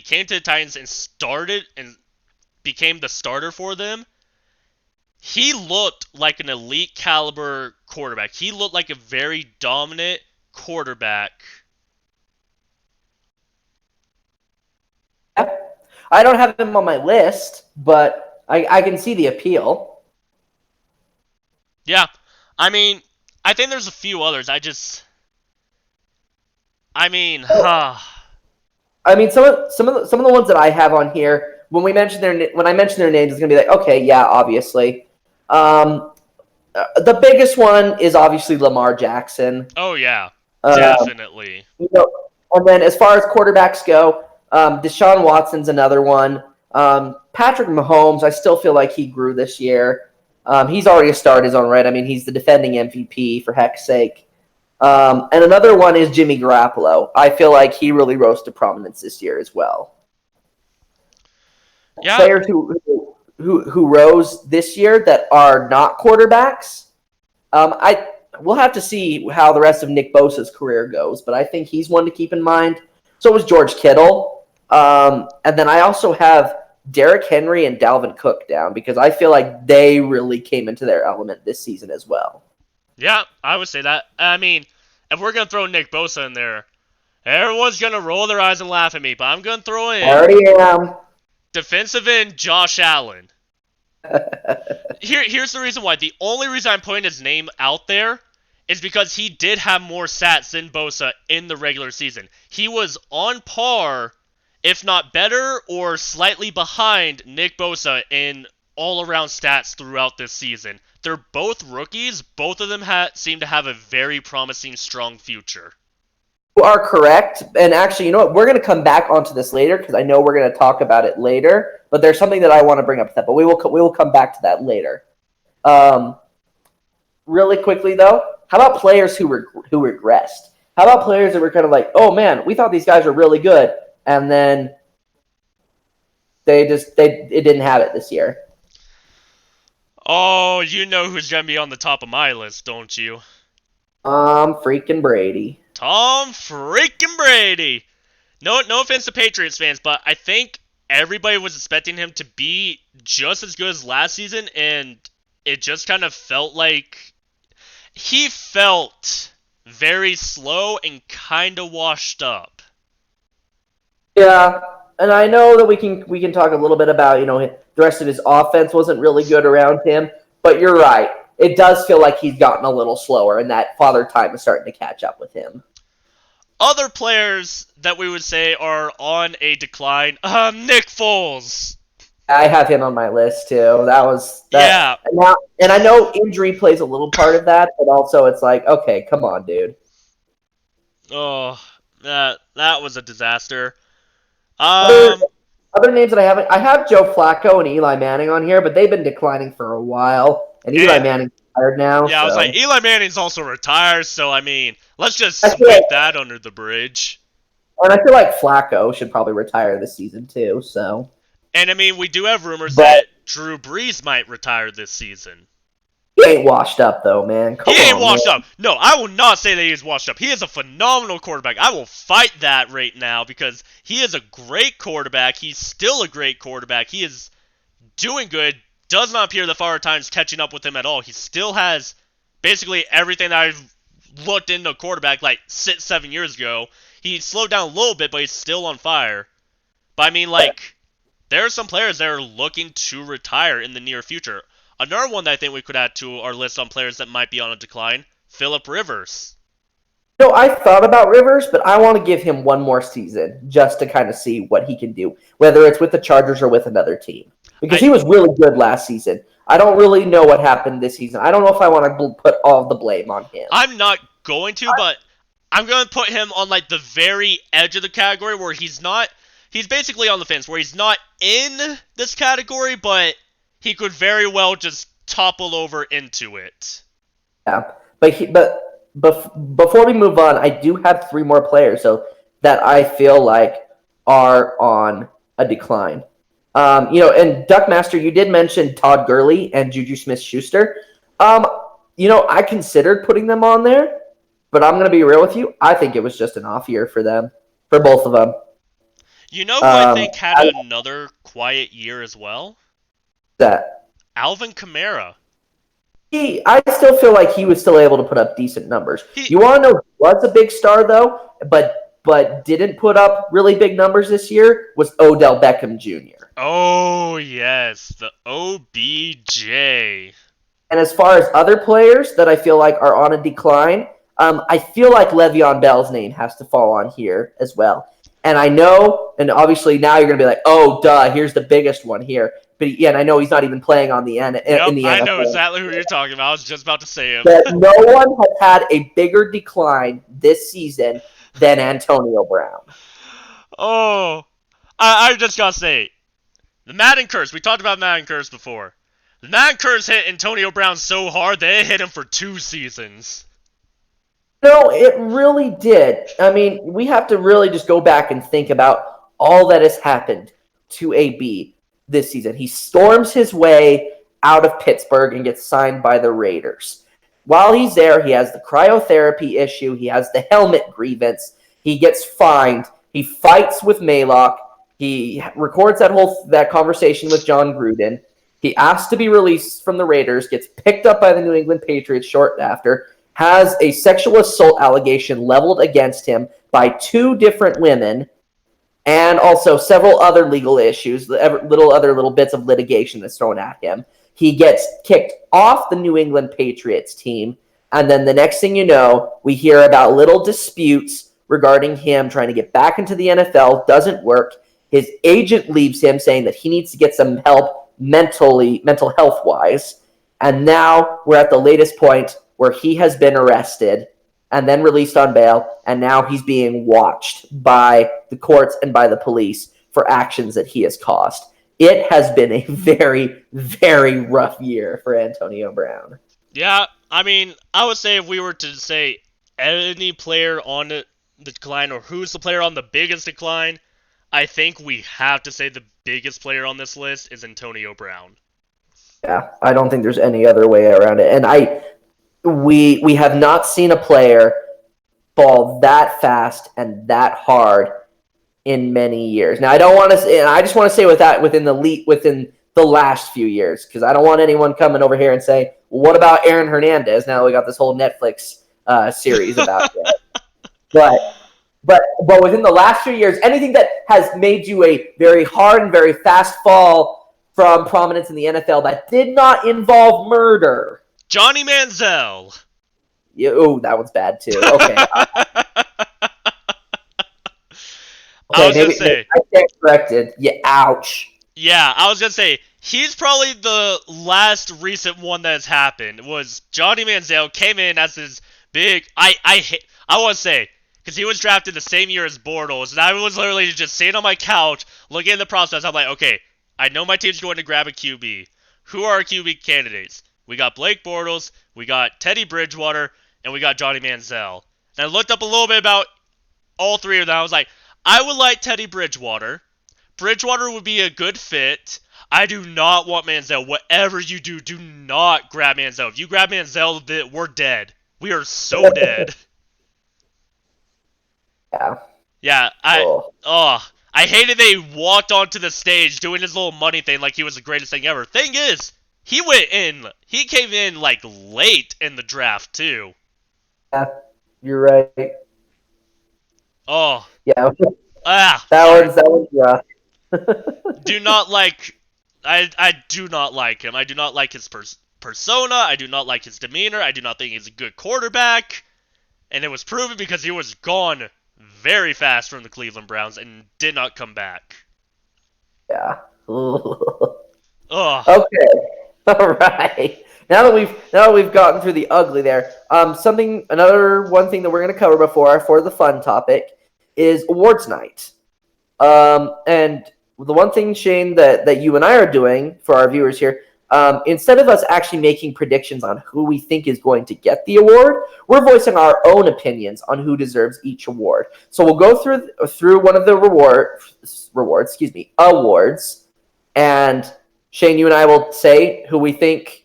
came to the Titans and started and became the starter for them, he looked like an elite caliber quarterback. He looked like a very dominant quarterback. I don't have him on my list, but I can see the appeal. Yeah, I mean, I think there's a few others. I mean, some of the ones that I have on here, when I mention their names, it's gonna be like, okay, yeah, obviously. The biggest one is obviously Lamar Jackson. Oh yeah, definitely. And then as far as quarterbacks go, Deshaun Watson's another one. Patrick Mahomes, I still feel like he grew this year. He's already a star in his own right. I mean, he's the defending MVP, for heck's sake. And another one is Jimmy Garoppolo. I feel like he really rose to prominence this year as well. Yeah. Players who rose this year that are not quarterbacks. We'll have to see how the rest of Nick Bosa's career goes, but I think he's one to keep in mind. So was George Kittle. And then I also have Derrick Henry and Dalvin Cook down because I feel like they really came into their element this season as well. Yeah, I would say that. I mean, if we're going to throw Nick Bosa in there, everyone's going to roll their eyes and laugh at me, but I'm going to throw in already am. Defensive end Josh Allen. Here's the reason why. The only reason I'm putting his name out there is because he did have more stats than Bosa in the regular season. He was on par, if not better, or slightly behind Nick Bosa in all-around stats throughout this season. They're both rookies. Both of them seem to have a very promising, strong future. You are correct. And actually, you know what? We're going to come back onto this later because I know we're going to talk about it later. But there's something that I want to bring up to that. But we will come back to that later. Really quickly, though, how about players who regressed? How about players that were kind of like, oh, man, we thought these guys were really good. And then it didn't have it this year. Oh, you know who's going to be on the top of my list, don't you? Freaking Brady. Tom freaking Brady. No offense to Patriots fans, but I think everybody was expecting him to be just as good as last season, and it just kind of felt like he felt very slow and kind of washed up. Yeah, and I know that we can talk a little bit about, the rest of his offense wasn't really good around him, but you're right. It does feel like he's gotten a little slower, and that father time is starting to catch up with him. Other players that we would say are on a decline, Nick Foles. I have him on my list too. Yeah. And I know injury plays a little part of that, but also it's like, okay, come on, dude. Oh, that was a disaster. Other names that I have Joe Flacco and Eli Manning on here, but they've been declining for a while, and Eli Manning's retired now. Yeah, so. I was like, Eli Manning's also retired, so I mean, let's just sweep that under the bridge. And I feel like Flacco should probably retire this season too. So. And I mean, we do have rumors that Drew Brees might retire this season. He ain't washed up though, man. He ain't washed up. No, I will not say that he is washed up. He is a phenomenal quarterback. I will fight that right now because he is a great quarterback. He's still a great quarterback. He is doing good. Does not appear the Father Time's catching up with him at all. He still has basically everything that I've looked into a quarterback like 6-7 years ago. He slowed down a little bit, but he's still on fire. But I mean, like, there are some players that are looking to retire in the near future. Another one that I think we could add to our list on players that might be on a decline, Philip Rivers. No, I thought about Rivers, but I want to give him one more season just to kind of see what he can do, whether it's with the Chargers or with another team. Because he was really good last season. I don't really know what happened this season. I don't know if I want to put all the blame on him. I'm not going to, but I'm going to put him on like the very edge of the category where he's basically on the fence, where he's not in this category, but he could very well just topple over into it. Yeah, before we move on, I do have 3 more players that I feel like are on a decline. And Duckmaster, you did mention Todd Gurley and Juju Smith-Schuster. I considered putting them on there, but I'm going to be real with you. I think it was just an off year for them, for both of them. You know who I think had another quiet year as well? That Alvin Kamara. I still feel like he was still able to put up decent numbers. You want to know who was a big star, though, but didn't put up really big numbers this year, was Odell Beckham Jr. Oh, yes, the OBJ. And as far as other players that I feel like are on a decline, I feel like Le'Veon Bell's name has to fall on here as well. And I know, and obviously now you're going to be like, oh, duh, here's the biggest one here. But yeah, and I know he's not even playing in the NFL. I know exactly who you're talking about. I was just about to say him. But no one has had a bigger decline this season than Antonio Brown. Oh, I just got to say, the Madden curse. We talked about Madden curse before. The Madden curse hit Antonio Brown so hard that it hit him for 2 seasons. No, it really did. I mean, we have to really just go back and think about all that has happened to AB this season. He storms his way out of Pittsburgh and gets signed by the Raiders. While he's there, he has the cryotherapy issue. He has the helmet grievance. He gets fined. He fights with Maylock. He records that conversation with John Gruden. He asks to be released from the Raiders, gets picked up by the New England Patriots short after, has a sexual assault allegation leveled against him by 2 different women, and also several other legal issues, little bits of litigation that's thrown at him. He gets kicked off the New England Patriots team, and then the next thing you know, we hear about little disputes regarding him trying to get back into the NFL. Doesn't work. His agent leaves him saying that he needs to get some help mental health-wise, and now we're at the latest point where he has been arrested and then released on bail, and now he's being watched by the courts and by the police for actions that he has caused. It has been a very, very rough year for Antonio Brown. Yeah, I mean, I would say if we were to say any player on the decline or who's the player on the biggest decline, I think we have to say the biggest player on this list is Antonio Brown. Yeah, I don't think there's any other way around it. And we have not seen a player fall that fast and that hard in many years. Now, I don't want to say, and I just want to say within the last few years, because I don't want anyone coming over here and say, well, what about Aaron Hernandez? Now we got this whole Netflix series about it. But within the last few years, anything that has made you a very hard and very fast fall from prominence in the NFL that did not involve murder. Johnny Manziel. Oh, that one's bad too. Okay. I was gonna say. I get corrected. Yeah, ouch. Yeah, I was gonna say he's probably the last recent one that has happened. Was Johnny Manziel came in as this big. I want to say because he was drafted the same year as Bortles, and I was literally just sitting on my couch looking at the process. I'm like, okay, I know my team's going to grab a QB. Who are our QB candidates? We got Blake Bortles, we got Teddy Bridgewater, and we got Johnny Manziel. And I looked up a little bit about all 3 of them. I was like, I would like Teddy Bridgewater. Bridgewater would be a good fit. I do not want Manziel. Whatever you do, do not grab Manziel. If you grab Manziel, we're dead. We are so dead. Yeah. Yeah, I hated they walked onto the stage doing his little money thing like he was the greatest thing ever. Thing is, he came in like late in the draft too. Yeah, you're right. Oh. Yeah. That one's rough. Do not like. I do not like him. I do not like his persona. I do not like his demeanor. I do not think he's a good quarterback. And it was proven because he was gone very fast from the Cleveland Browns and did not come back. Yeah. Ugh. Okay. All right. Now that we've gotten through the ugly there, another one thing that we're going to cover for the fun topic is awards night. And the one thing, Shane, that you and I are doing for our viewers here, instead of us actually making predictions on who we think is going to get the award, we're voicing our own opinions on who deserves each award. So we'll go through one of the awards, and Shane, you and I will say who we think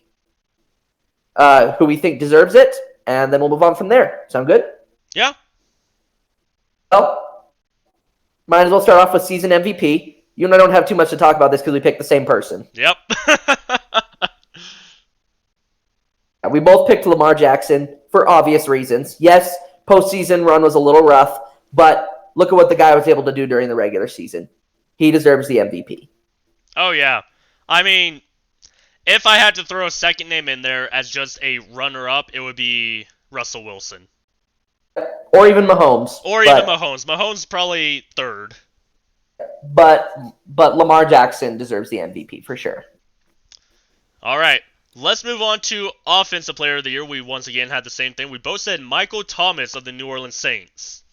deserves it, and then we'll move on from there. Sound good? Yeah. Well, might as well start off with season MVP. You and I don't have too much to talk about this because we picked the same person. Yep. We both picked Lamar Jackson for obvious reasons. Yes, postseason run was a little rough, but look at what the guy was able to do during the regular season. He deserves the MVP. Oh, yeah. I mean, if I had to throw a second name in there as just a runner-up, it would be Russell Wilson. Or even Mahomes. Even Mahomes. Mahomes probably third. But Lamar Jackson deserves the MVP for sure. All right. Let's move on to Offensive Player of the Year. We once again had the same thing. We both said Michael Thomas of the New Orleans Saints.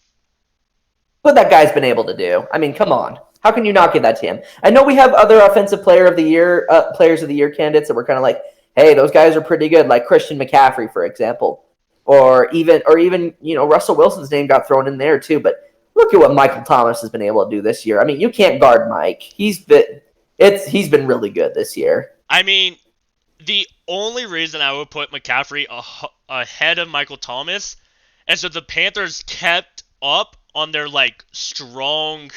What that guy's been able to do. I mean, come on. How can you not give that to him? I know we have other Offensive Player of the Year, Players of the Year candidates that were kind of like, hey, those guys are pretty good, like Christian McCaffrey, for example. Or even Russell Wilson's name got thrown in there too. But look at what Michael Thomas has been able to do this year. I mean, you can't guard Mike. He's been really good this year. I mean, the only reason I would put McCaffrey ahead of Michael Thomas is that the Panthers kept up on their strong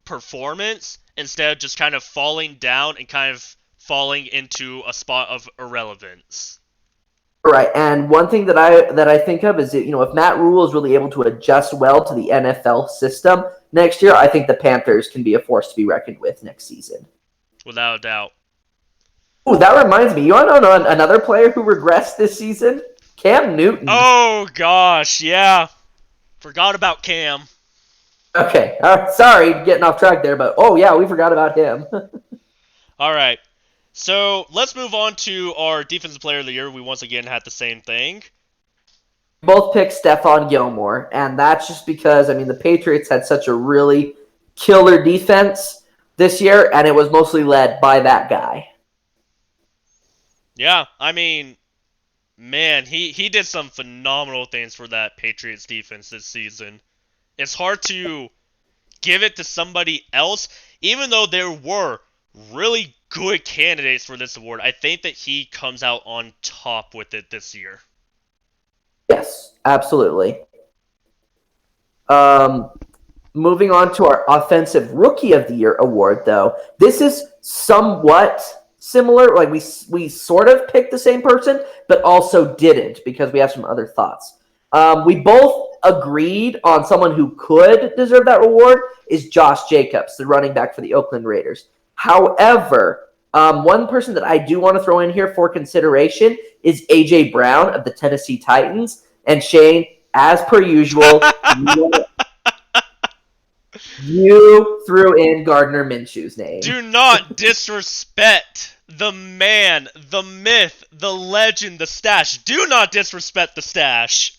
performance instead of just kind of falling down and kind of falling into a spot of irrelevance. Right, and one thing that I think of is that, if Matt Rule is really able to adjust well to the NFL system next year, I think the Panthers can be a force to be reckoned with next season. Without a doubt. Oh, that reminds me. You want to know another player who regressed this season? Cam Newton. Oh, gosh, yeah. Forgot about Cam. Okay, sorry, getting off track there, but we forgot about him. All right. So, let's move on to our Defensive Player of the Year. We once again had the same thing. Both picked Stephon Gilmore, and that's just because, the Patriots had such a really killer defense this year, and it was mostly led by that guy. Yeah, man, he did some phenomenal things for that Patriots defense this season. It's hard to give it to somebody else, even though there were really good candidates for this award. I think that he comes out on top with it this year. Yes, absolutely. Moving on to our Offensive Rookie of the Year award, though. This is somewhat similar. Like, we sort of picked the same person, but also didn't because we have some other thoughts. We both agreed on someone who could deserve that reward is Josh Jacobs, the running back for the Oakland Raiders. However, one person that I do want to throw in here for consideration is A.J. Brown of the Tennessee Titans. And Shane, as per usual, you threw in Gardner Minshew's name. Do not disrespect the man, the myth, the legend, the stash. Do not disrespect the stash.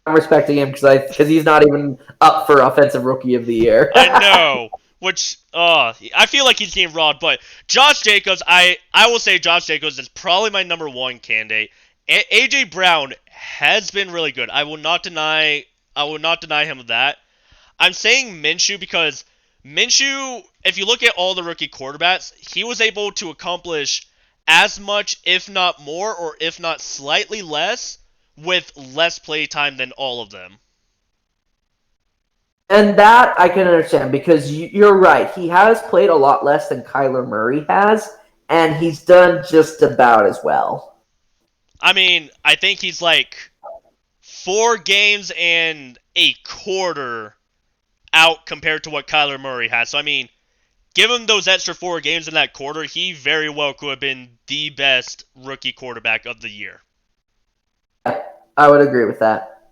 I'm respecting him because he's not even up for Offensive Rookie of the Year. I know. Which, I feel like he's getting robbed, but Josh Jacobs, I will say Josh Jacobs is probably my number one candidate. A.J. Brown has been really good. I will not deny him of that. I'm saying Minshew because Minshew, if you look at all the rookie quarterbacks, he was able to accomplish as much, if not more, or if not slightly less, with less play time than all of them. And that I can understand because you're right. He has played a lot less than Kyler Murray has, and he's done just about as well. I think he's 4 games and a quarter out compared to what Kyler Murray has. So, given those extra 4 games in that quarter, he very well could have been the best rookie quarterback of the year. I would agree with that.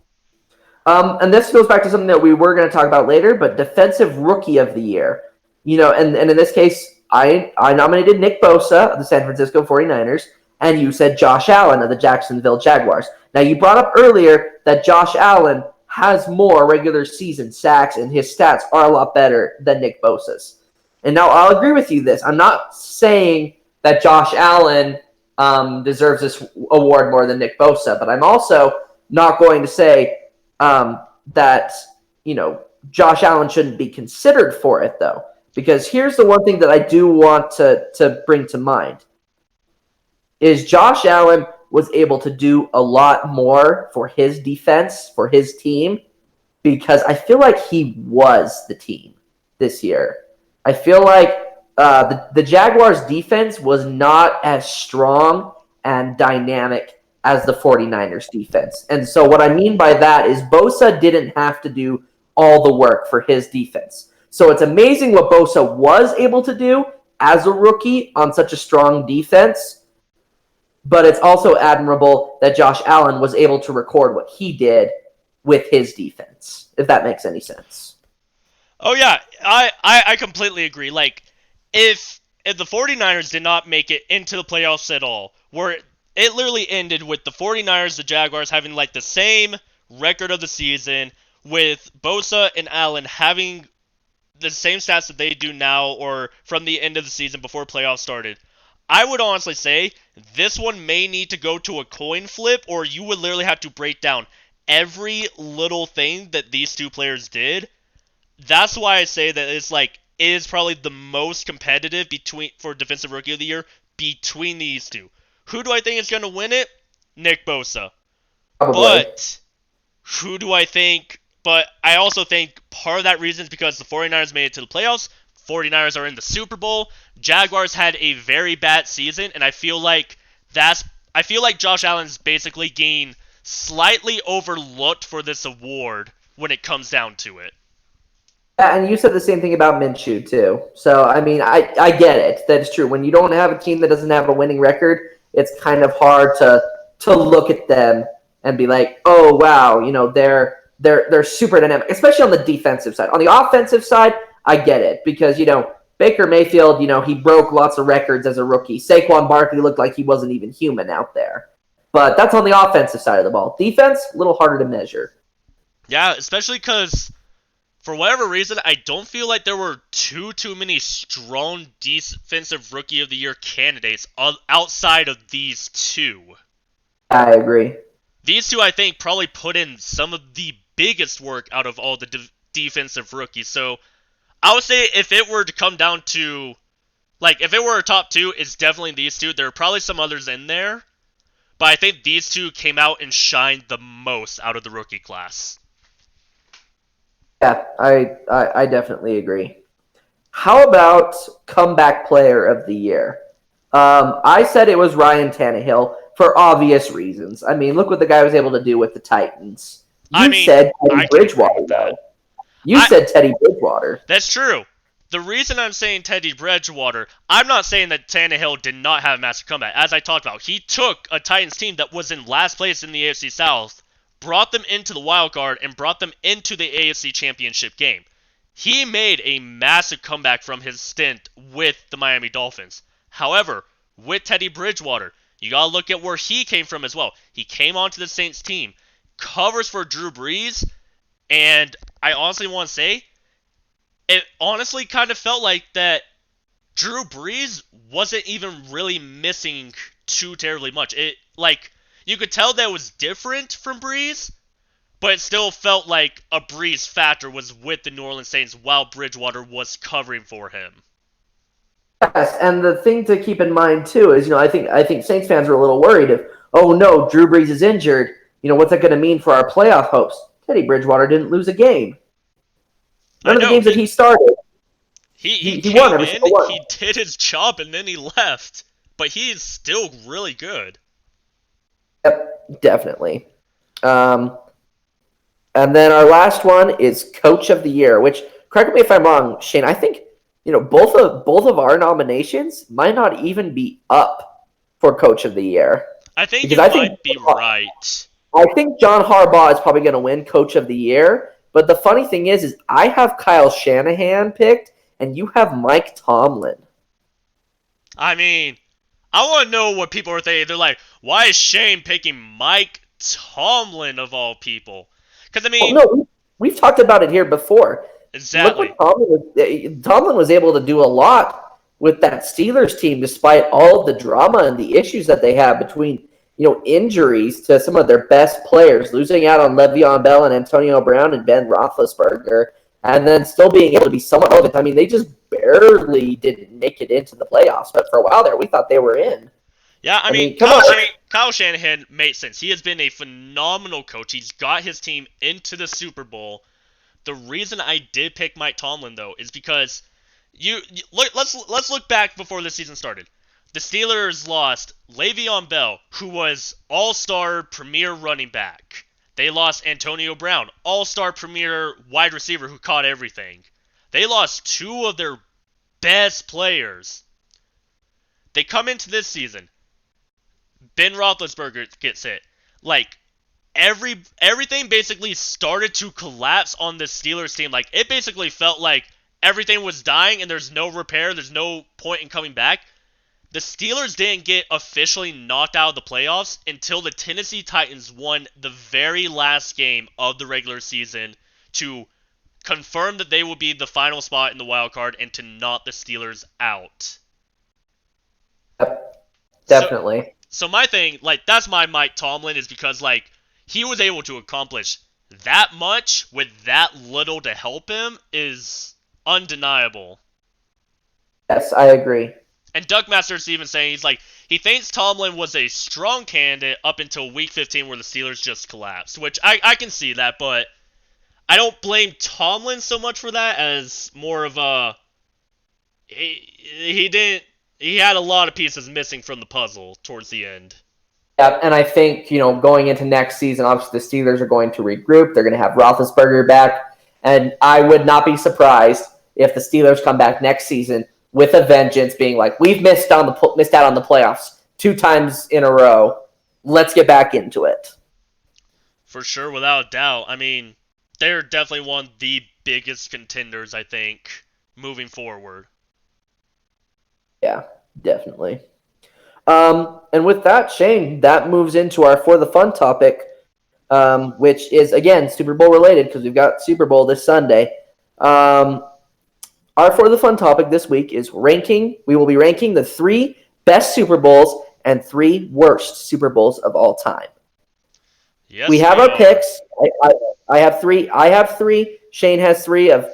And this goes back to something that we were going to talk about later, but defensive rookie of the year. And in this case, I nominated Nick Bosa of the San Francisco 49ers, and you said Josh Allen of the Jacksonville Jaguars. Now, you brought up earlier that Josh Allen has more regular season sacks, and his stats are a lot better than Nick Bosa's. And now I'll agree with you this. I'm not saying that Josh Allen deserves this award more than Nick Bosa, but I'm also not going to say that, Josh Allen shouldn't be considered for it, though. Because here's the one thing that I do want to bring to mind. Is Josh Allen was able to do a lot more for his defense, for his team, because I feel like he was the team this year. I feel like the Jaguars' defense was not as strong and dynamic as the 49ers' defense. And so what I mean by that is Bosa didn't have to do all the work for his defense. So it's amazing what Bosa was able to do as a rookie on such a strong defense, but it's also admirable that Josh Allen was able to record what he did with his defense, if that makes any sense. Oh, yeah, I completely agree. Like, if the 49ers did not make it into the playoffs at all, where it literally ended with the 49ers, the Jaguars having, like, the same record of the season, with Bosa and Allen having the same stats that they do now or from the end of the season before playoffs started, I would honestly say this one may need to go to a coin flip, or you would literally have to break down every little thing that these two players did. That's why I say that it is probably the most competitive for Defensive Rookie of the Year between these two. Who do I think is going to win it? Nick Bosa. Probably. But who do I think? But I also think part of that reason is because the 49ers made it to the playoffs. 49ers are in the Super Bowl. Jaguars had a very bad season, and I feel like Josh Allen's basically getting slightly overlooked for this award when it comes down to it. Yeah, and you said the same thing about Minshew, too. So, I mean, I get it. That's true. When you don't have a team that doesn't have a winning record, it's kind of hard to look at them and be like, oh, wow, they're super dynamic, especially on the defensive side. On the offensive side, I get it because, Baker Mayfield, he broke lots of records as a rookie. Saquon Barkley looked like he wasn't even human out there. But that's on the offensive side of the ball. Defense, a little harder to measure. Yeah, especially because for whatever reason, I don't feel like there were too many strong defensive rookie of the year candidates outside of these two. I agree. These two, I think, probably put in some of the biggest work out of all the defensive rookies. So I would say if it were to come down to, if it were a top two, it's definitely these two. There are probably some others in there, but I think these two came out and shined the most out of the rookie class. Yeah, I definitely agree. How about comeback player of the year? I said it was Ryan Tannehill for obvious reasons. I mean, look what the guy was able to do with the Titans. You said Teddy Bridgewater, though. You said Teddy Bridgewater. That's true. The reason I'm saying Teddy Bridgewater, I'm not saying that Tannehill did not have a massive comeback. As I talked about, he took a Titans team that was in last place in the AFC South, brought them into the wild card, and brought them into the AFC Championship game. He made a massive comeback from his stint with the Miami Dolphins. However, with Teddy Bridgewater, you gotta look at where he came from as well. He came onto the Saints team, covers for Drew Brees, and I honestly want to say, it honestly kind of felt like that Drew Brees wasn't even really missing too terribly much. You could tell that it was different from Brees, but it still felt like a Brees factor was with the New Orleans Saints while Bridgewater was covering for him. Yes, and the thing to keep in mind too is, I think Saints fans are a little worried if, oh no, Drew Brees is injured. What's that going to mean for our playoff hopes? Teddy Bridgewater didn't lose a game. None of the games that he started. He won every single one. He did his job and then he left, but he is still really good. Yep, definitely. And then our last one is Coach of the Year, which, correct me if I'm wrong, Shane, I think both of our nominations might not even be up for Coach of the Year I think because you might be right. I think John Harbaugh is probably going to win Coach of the Year. But the funny thing is I have Kyle Shanahan picked, and you have Mike Tomlin. I mean, I want to know what people are thinking. They're like, why is Shane picking Mike Tomlin of all people? Because, I mean, no, we've talked about it here before. exactly. Look what Tomlin was able to do a lot with that Steelers team, despite all of the drama and the issues that they have between injuries to some of their best players, losing out on Le'Veon Bell and Antonio Brown and Ben Roethlisberger, and then still being able to be somewhat relevant. I mean, they just barely didn't make it into the playoffs, but for a while there, we thought they were in. Yeah, I mean, come on. Kyle Shanahan makes sense. He has been a phenomenal coach. He's got his team into the Super Bowl. The reason I did pick Mike Tomlin though is because let's look back before the season started. The Steelers lost Le'Veon Bell, who was all-star premier running back. They lost Antonio Brown, all-star premier wide receiver who caught everything. They lost two of their best players. They come into this season. Ben Roethlisberger gets hit. Like, everything basically started to collapse on the Steelers team. Like, it basically felt like everything was dying and there's no repair, there's no point in coming back. The Steelers didn't get officially knocked out of the playoffs until the Tennessee Titans won the very last game of the regular season to confirm that they would be the final spot in the wild card and to knock the Steelers out. Definitely. So my thing, like, that's my Mike Tomlin, is because, like, he was able to accomplish that much with that little to help him is undeniable. Yes, I agree. And Doug Master's even saying he thinks Tomlin was a strong candidate up until Week 15 where the Steelers just collapsed, which I can see that, but I don't blame Tomlin so much for that as more of a he had a lot of pieces missing from the puzzle towards the end. Yeah, and I think, going into next season, obviously the Steelers are going to regroup. They're going to have Roethlisberger back. And I would not be surprised if the Steelers come back next season with a vengeance, being like, we've missed out on the playoffs 2 times in a row. Let's get back into it. For sure, without a doubt. I mean, they're definitely one of the biggest contenders, I think, moving forward. Yeah, definitely. And with that, Shane, that moves into our For the Fun topic, which is, again, Super Bowl related because we've got Super Bowl this Sunday. Our For the Fun topic this week is ranking. We will be ranking the 3 best Super Bowls and 3 worst Super Bowls of all time. Yes, we have our picks. I have 3. I have 3. Shane has 3 of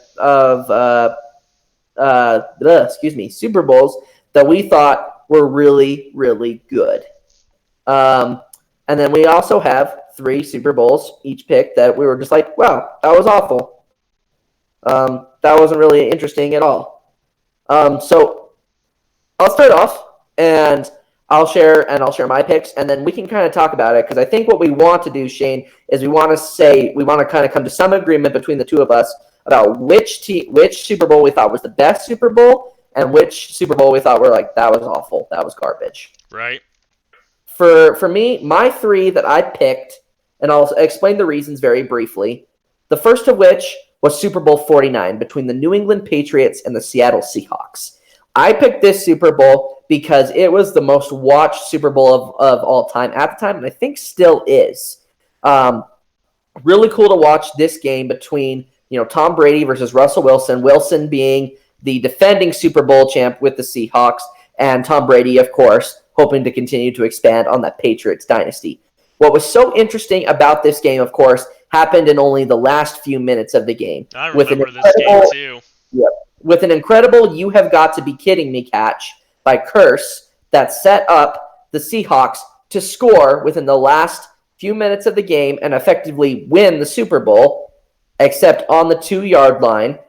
Super Bowls that we thought were really, really good. And then we also have 3 Super Bowls each pick that we were just like, wow, that was awful. That wasn't really interesting at all. So I'll start off and I'll share my picks, and then we can kind of talk about it, because I think what we want to do, Shane, is we want to kind of come to some agreement between the two of us about which Super Bowl we thought was the best Super Bowl and which Super Bowl we thought were like, that was awful, that was garbage. Right. For me, my 3 that I picked, and I'll explain the reasons very briefly. The first of which was Super Bowl 49 between the New England Patriots and the Seattle Seahawks. I picked this Super Bowl because it was the most watched Super Bowl of all time at the time, and I think still is. Really cool to watch this game between Tom Brady versus Russell Wilson. Wilson being the defending Super Bowl champ with the Seahawks, and Tom Brady, of course, hoping to continue to expand on that Patriots dynasty. What was so interesting about this game, of course, happened in only the last few minutes of the game. I remember this game too. Yep. With an incredible "You Have Got to Be Kidding Me" catch by Kearse that set up the Seahawks to score within the last few minutes of the game and effectively win the Super Bowl, except on the 2-yard line.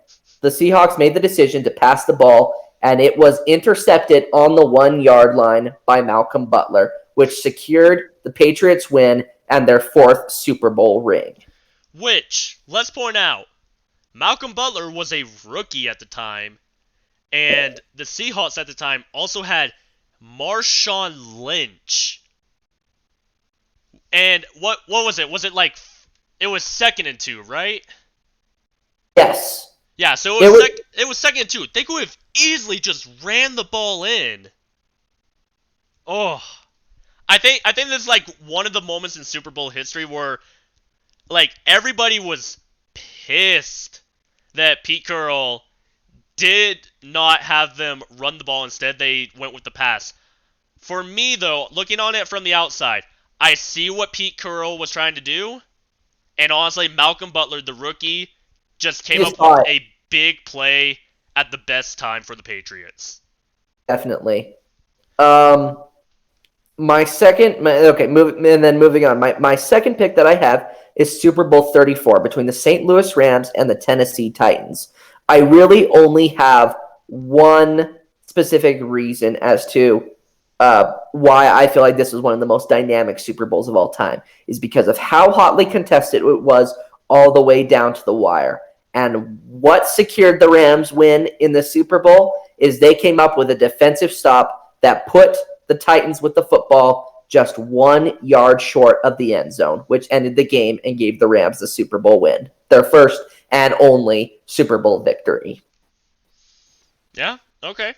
The Seahawks made the decision to pass the ball, and it was intercepted on the 1-yard line by Malcolm Butler, which secured the Patriots' win and their 4th Super Bowl ring. Which, let's point out, Malcolm Butler was a rookie at the time, And the Seahawks at the time also had Marshawn Lynch. And what was it? Was it like it was 2nd and 2, right? Yes. Yeah, so it was 2nd and 2. They could have easily just ran the ball in. Oh, I think this is like one of the moments in Super Bowl history where like everybody was pissed that Pete Carroll did not have them run the ball. Instead, they went with the pass. For me, though, looking on it from the outside, I see what Pete Carroll was trying to do. And honestly, Malcolm Butler, the rookie, just came up with a big play at the best time for the Patriots. Definitely. My second, moving on. My second pick that I have is Super Bowl 34 between the St. Louis Rams and the Tennessee Titans. I really only have one specific reason as to why I feel like this is one of the most dynamic Super Bowls of all time, is because of how hotly contested it was all the way down to the wire. And what secured the Rams' win in the Super Bowl is they came up with a defensive stop that put the Titans with the football just 1 yard short of the end zone, which ended the game and gave the Rams the Super Bowl win, their first and only Super Bowl victory. Yeah, okay.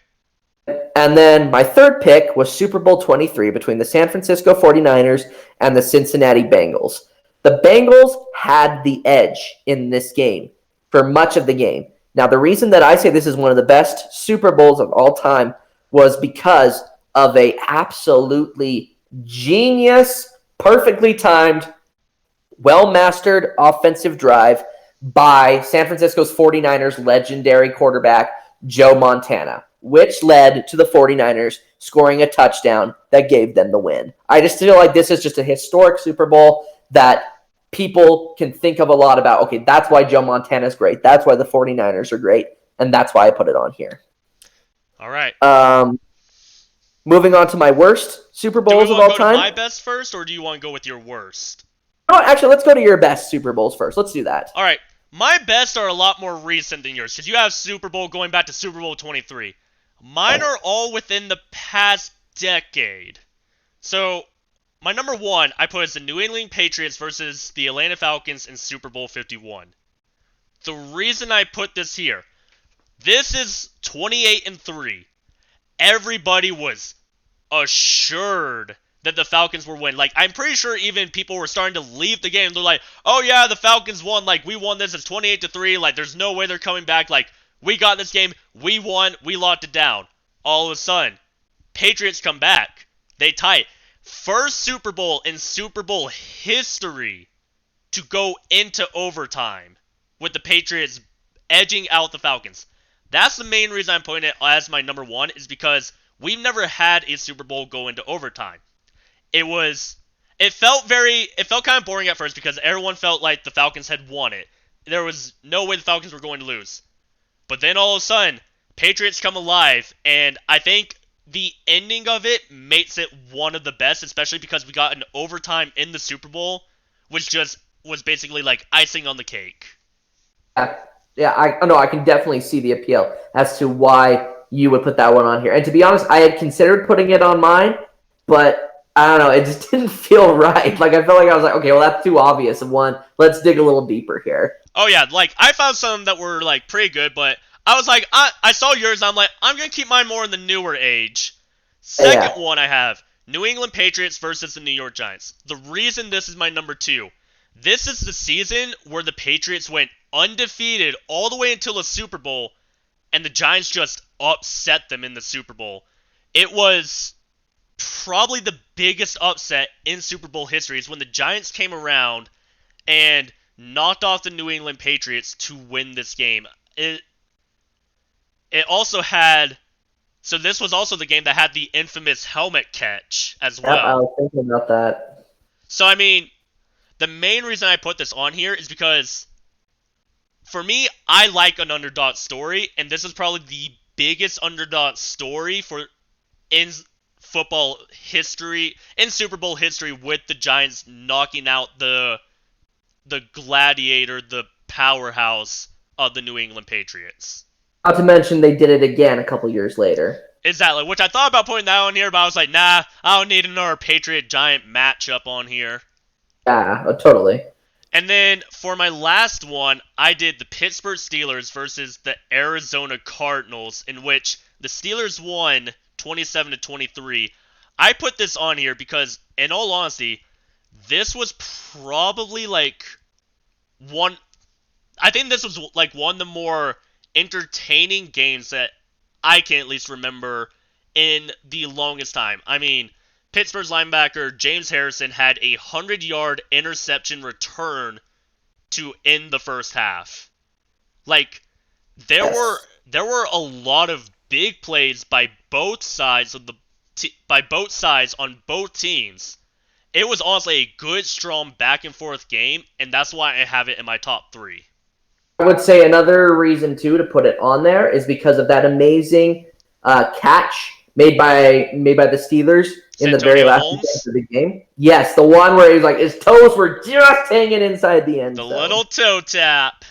And then my third pick was Super Bowl 23 between the San Francisco 49ers and the Cincinnati Bengals. The Bengals had the edge in this game for much of the game. Now, the reason that I say this is one of the best Super Bowls of all time was because of a absolutely genius, perfectly timed, well-mastered offensive drive by San Francisco's 49ers legendary quarterback, Joe Montana, which led to the 49ers scoring a touchdown that gave them the win. I just feel like this is just a historic Super Bowl that people can think of a lot about. Okay, that's why Joe Montana is great. That's why the 49ers are great. And that's why I put it on here. All right. Moving on to my worst Super Bowls of all time. Do you want to go to my best first, or do you want to go with your worst? Oh, actually, let's go to your best Super Bowls first. Let's do that. All right. My best are a lot more recent than yours, because you have Super Bowl going back to Super Bowl 23. Mine are all within the past decade. So, my number one, I put as the New England Patriots versus the Atlanta Falcons in Super Bowl 51. The reason I put this here, this is 28-3. Everybody was assured that the Falcons were win. Like, I'm pretty sure even people were starting to leave the game. They're like, oh yeah, the Falcons won. Like, we won this. It's 28-3. Like, there's no way they're coming back. Like, we got this game. We won. We locked it down. All of a sudden, Patriots come back. They tie it. First Super Bowl in Super Bowl history to go into overtime with the Patriots edging out the Falcons. That's the main reason I'm putting it as my number one, is because we've never had a Super Bowl go into overtime. It felt kind of boring at first because everyone felt like the Falcons had won it. There was no way the Falcons were going to lose. But then all of a sudden, Patriots come alive, and I think the ending of it makes it one of the best, especially because we got an overtime in the Super Bowl, which just was basically like icing on the cake. Yeah, I can definitely see the appeal as to why you would put that one on here. And to be honest, I had considered putting it on mine, but I don't know, it just didn't feel right. Like, I felt like I was like, okay, well, that's too obvious of one. Let's dig a little deeper here. Oh, yeah, like, I found some that were, like, pretty good, but I was like, I saw yours, and I'm like, I'm going to keep mine more in the newer age. Second one I have, New England Patriots versus the New York Giants. The reason this is my number two, this is the season where the Patriots went undefeated all the way until the Super Bowl, and the Giants just upset them in the Super Bowl. It was probably the biggest upset in Super Bowl history, is when the Giants came around and knocked off the New England Patriots to win this game. It also had... So this was also the game that had the infamous helmet catch as well. I was thinking about that. So, I mean, the main reason I put this on here is because, for me, I like an underdog story, and this is probably the biggest underdog story in football history, in Super Bowl history, with the Giants knocking out the gladiator, the powerhouse of the New England Patriots. Not to mention they did it again a couple years later. Exactly, which I thought about putting that on here, but I was like, nah, I don't need another Patriot Giant matchup on here. Yeah, totally. And then for my last one, I did the Pittsburgh Steelers versus the Arizona Cardinals, in which the Steelers won 27-23. I put this on here because, in all honesty, this was probably like one. I think this was like one of the more entertaining games that I can at least remember in the longest time. I mean, Pittsburgh's linebacker James Harrison had a 100-yard interception return to end the first half. Like, there were a lot of big plays by both sides of by both sides on both teams. It was honestly a good, strong back and forth game, and that's why I have it in my top 3. I would say another reason too to put it on there is because of that amazing catch made by the Steelers in the very last seconds of the game. Yes, the one where he was like his toes were just hanging inside the end zone. The little toe tap.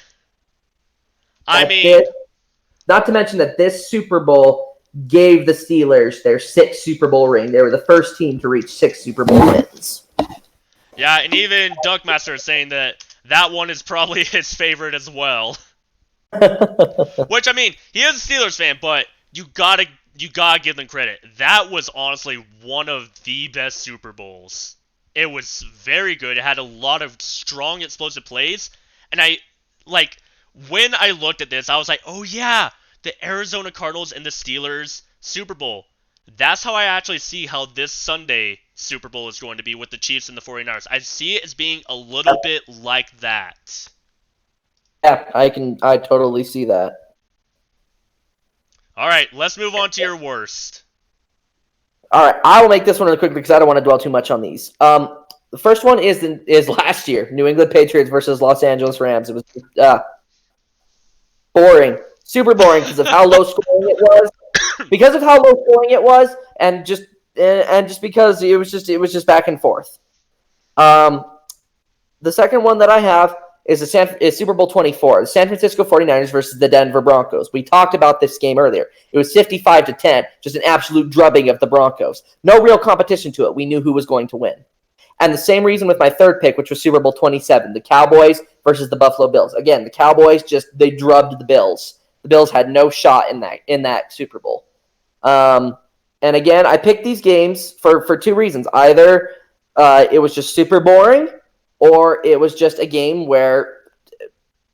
Not to mention that this Super Bowl gave the Steelers their 6th Super Bowl ring. They were the first team to reach 6 Super Bowl wins. Yeah, and even Duckmaster is saying that one is probably his favorite as well. Which, I mean, he is a Steelers fan, but you gotta give them credit. That was honestly one of the best Super Bowls. It was very good. It had a lot of strong, explosive plays. And when I looked at this, I was like, oh yeah, the Arizona Cardinals and the Steelers Super Bowl. That's how I actually see how this Sunday Super Bowl is going to be with the Chiefs and the 49ers. I see it as being a little bit like that. Yeah, I totally see that. Alright, let's move on to your worst. Alright, I will make this one really quick because I don't want to dwell too much on these. The first one is last year, New England Patriots versus Los Angeles Rams. It was boring. Super boring because of how low scoring it was. Because of how low scoring it was, and just because it was just back and forth. The second one that I have is Super Bowl 24, the San Francisco 49ers versus the Denver Broncos. We talked about this game earlier. It was 55-10, just an absolute drubbing of the Broncos. No real competition to it. We knew who was going to win. And the same reason with my third pick, which was Super Bowl 27, the Cowboys versus the Buffalo Bills. Again, the Cowboys they drubbed the Bills. The Bills had no shot in that Super Bowl. And again, I picked these games for 2 reasons. Either it was just super boring, or it was just a game where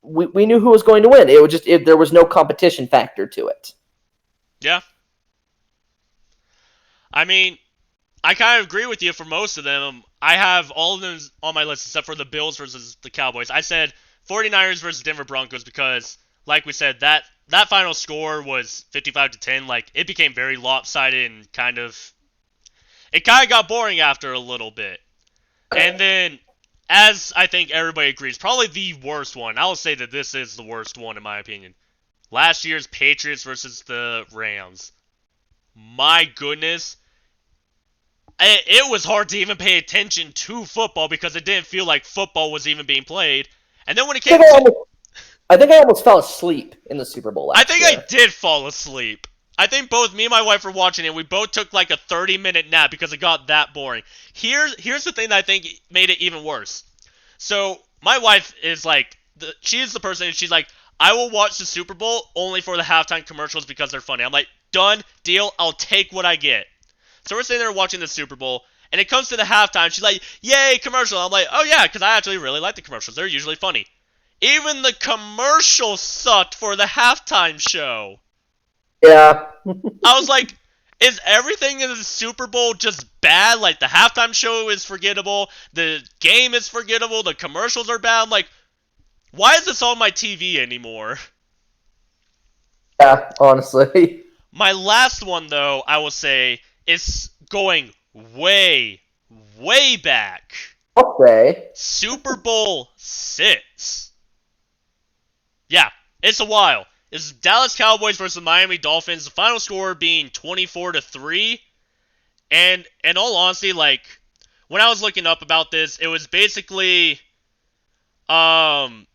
we knew who was going to win. It was there was no competition factor to it. Yeah. I mean, I kind of agree with you for most of them. I have all of them on my list except for the Bills versus the Cowboys. I said 49ers versus Denver Broncos because, like we said, that final score was 55-10. Like, it became very lopsided and it kind of got boring after a little bit. And then, as I think everybody agrees, probably the worst one. I will say that this is the worst one in my opinion. Last year's Patriots versus the Rams. My goodness. It was hard to even pay attention to football because it didn't feel like football was even being played. And then when it came I think I almost fell asleep in the Super Bowl last year. I did fall asleep. I think both me and my wife were watching it. We both took like a 30-minute nap because it got that boring. Here's the thing that I think made it even worse. So my wife is like, she's the person, she's like, I will watch the Super Bowl only for the halftime commercials because they're funny. I'm like, done, deal, I'll take what I get. So we're sitting there watching the Super Bowl, and it comes to the halftime. She's like, yay, commercial. I'm like, oh yeah, because I actually really like the commercials. They're usually funny. Even the commercials sucked for the halftime show. Yeah. I was like, is everything in the Super Bowl just bad? Like, the halftime show is forgettable, the game is forgettable, the commercials are bad. I'm like, why is this on my TV anymore? Yeah, honestly. My last one, though, I will say, is going way, way back. Okay. Super Bowl 6. Yeah, it's a while. It's Dallas Cowboys versus the Miami Dolphins. The final score being 24-3. And in all honesty, like, when I was looking up about this, it was basically, the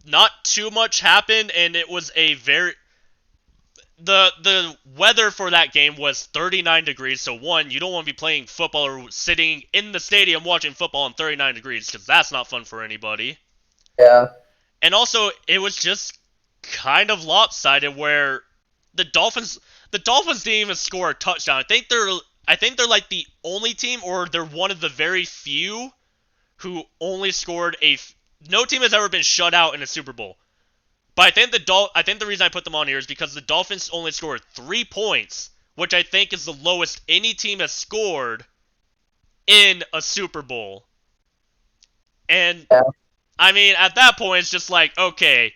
not too much happened, and it was a very the weather for that game was 39 degrees. So one, you don't want to be playing football or sitting in the stadium watching football in 39 degrees because that's not fun for anybody. Yeah. And also, it was just kind of lopsided where the Dolphins didn't even score a touchdown. I think they're like the only team, or they're one of the very few who only scored no team has ever been shut out in a Super Bowl. But I think the reason I put them on here is because the Dolphins only scored 3 points, which I think is the lowest any team has scored in a Super Bowl. And Yeah. I mean, at that point, it's just like, okay,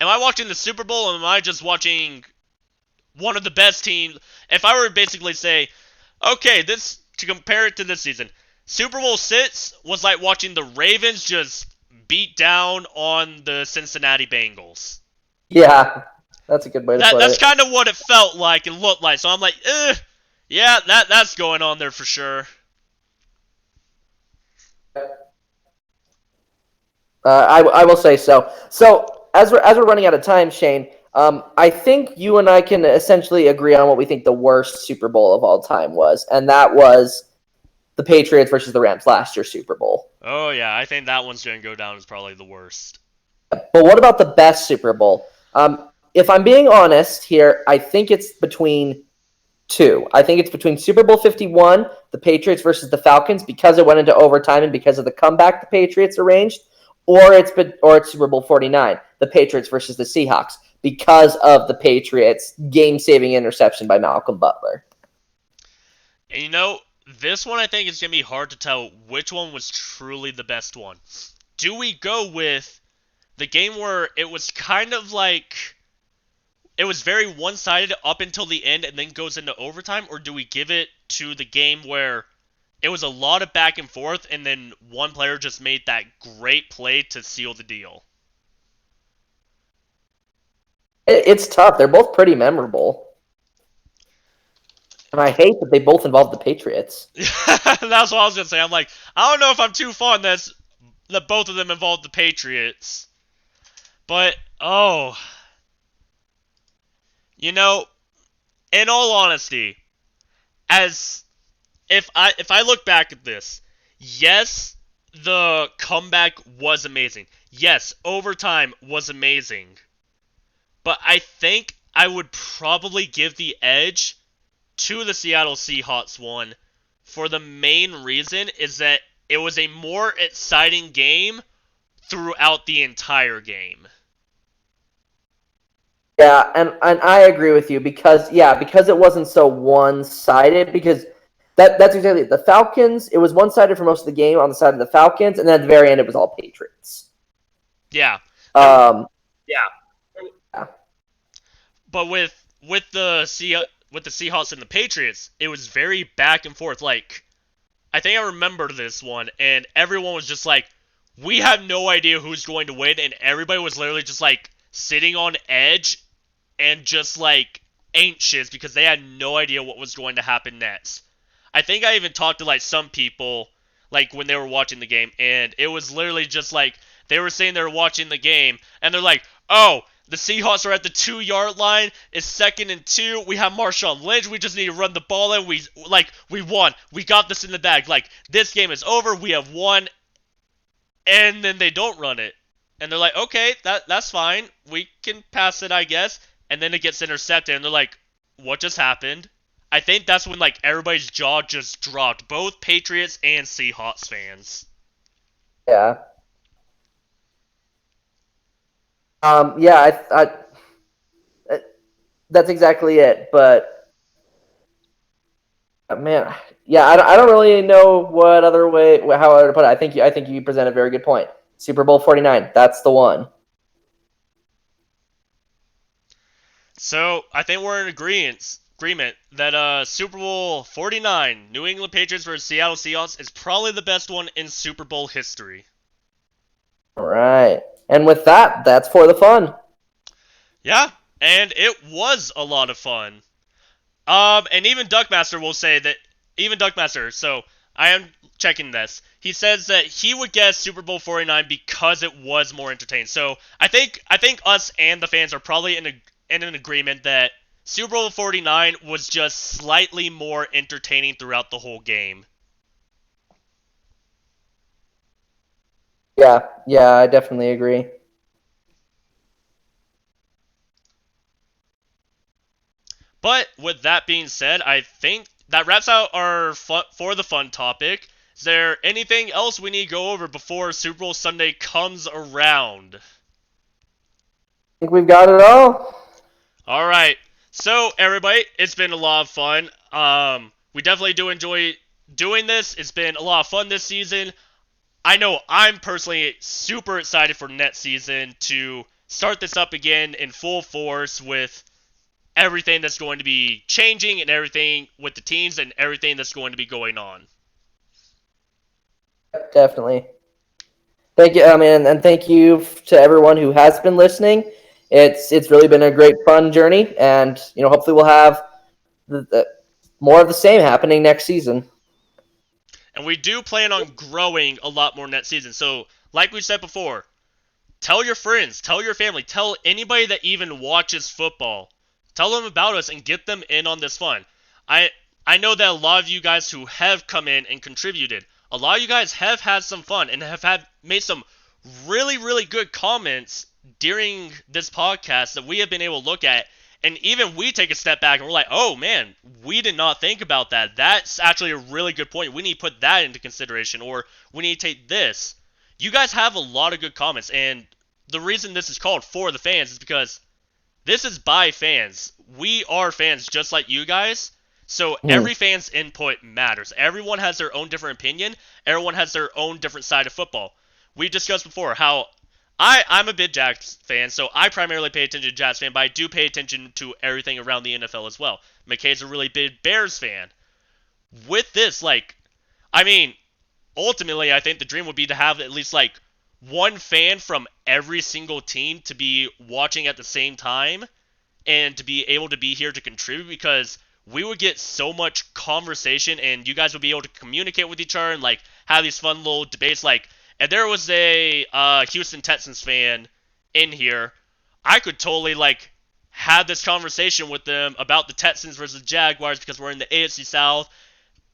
am I watching the Super Bowl, or am I just watching one of the best teams? If I were to basically say, okay, to compare it to this season, Super Bowl 6 was like watching the Ravens just beat down on the Cincinnati Bengals. Yeah. That's a good way to put That's it. kind of what it felt like and looked like. So I'm like, yeah, that's going on there for sure. I will say so. So as we're running out of time, Shane, I think you and I can essentially agree on what we think the worst Super Bowl of all time was, and that was the Patriots versus the Rams last year's Super Bowl. Oh yeah, I think that one's gonna go down as probably the worst. But what about the best Super Bowl? If I'm being honest here, I think it's between two. I think it's between Super Bowl 51, the Patriots versus the Falcons, because it went into overtime and because of the comeback the Patriots arranged, or it's Super Bowl 49, the Patriots versus the Seahawks, because of the Patriots' game-saving interception by Malcolm Butler. And you know, this one I think is gonna be hard to tell which one was truly the best one. Do we go with the game where it was kind of like it was very one-sided up until the end and then goes into overtime, or do we give it to the game where it was a lot of back and forth and then one player just made that great play to seal the deal? It's tough. They're both pretty memorable. And I hate that they both involve the Patriots. That's what I was gonna say. I'm like, I don't know if I'm too fond that both of them involved the Patriots. But you know, in all honesty, as if I look back at this, yes, the comeback was amazing. Yes, overtime was amazing. But I think I would probably give the edge to the Seattle Seahawks one for the main reason is that it was a more exciting game throughout the entire game. Yeah, and I agree with you because it wasn't so one-sided because that's exactly it. The Falcons, it was one-sided for most of the game on the side of the Falcons, and then at the very end it was all Patriots. Yeah. Yeah. But with the Seahawks and the Patriots, it was very back and forth. Like, I think I remember this one, and everyone was just like, we have no idea who's going to win, and everybody was literally just like sitting on edge and just like anxious because they had no idea what was going to happen next. I think I even talked to like some people like when they were watching the game, and it was literally just like they were saying they were watching the game, and they're like, oh, the Seahawks are at the 2-yard line. It's 2nd and 2. We have Marshawn Lynch. We just need to run the ball in. We won. We got this in the bag. Like, this game is over. We have won. And then they don't run it. And they're like, okay, that's fine. We can pass it, I guess. And then it gets intercepted. And they're like, what just happened? I think that's when, like, everybody's jaw just dropped. Both Patriots and Seahawks fans. Yeah. I that's exactly it. But man, yeah, I don't really know what other way how I would put it. I think you present a very good point. Super Bowl 49, that's the one. So I think we're in agreement that Super Bowl 49, New England Patriots versus Seattle Seahawks, is probably the best one in Super Bowl history. All right. And with that, that's for the fun. Yeah, and it was a lot of fun. And even Duckmaster will say that, so I am checking this. he says that he would guess Super Bowl 49 because it was more entertaining. So I think us and the fans are probably in an agreement that Super Bowl 49 was just slightly more entertaining throughout the whole game. Yeah, I definitely agree. But with that being said, I think that wraps out our for the fun topic. Is there anything else we need to go over before Super Bowl Sunday comes around? I think we've got it all. All right. So everybody, it's been a lot of fun. We definitely do enjoy doing this. It's been a lot of fun this season. I know I'm personally super excited for next season to start this up again in full force with everything that's going to be changing and everything with the teams and everything that's going to be going on. Definitely. Thank you. I mean, and thank you to everyone who has been listening. It's really been a great fun journey, and hopefully we'll have more of the same happening next season. And we do plan on growing a lot more next season. So, like we said before, tell your friends, tell your family, tell anybody that even watches football. Tell them about us and get them in on this fun. I know that a lot of you guys who have come in and contributed, a lot of you guys have had some fun and have made some really, really good comments during this podcast that we have been able to look at. And even we take a step back and we're like, oh man, we did not think about that. That's actually a really good point. We need to put that into consideration, or we need to take this. You guys have a lot of good comments, and the reason this is called For the Fans is because this is by fans. We are fans just like you guys. So every fan's input matters. Everyone has their own different opinion. Everyone has their own different side of football. We discussed before how I'm a big Jags fan, so I primarily pay attention to Jags fan, but I do pay attention to everything around the NFL as well. McKay's a really big Bears fan. With this, ultimately, I think the dream would be to have at least, one fan from every single team to be watching at the same time and to be able to be here to contribute, because we would get so much conversation and you guys would be able to communicate with each other and, have these fun little debates, and there was a Houston Texans fan in here, I could totally have this conversation with them about the Texans versus Jaguars because we're in the AFC South,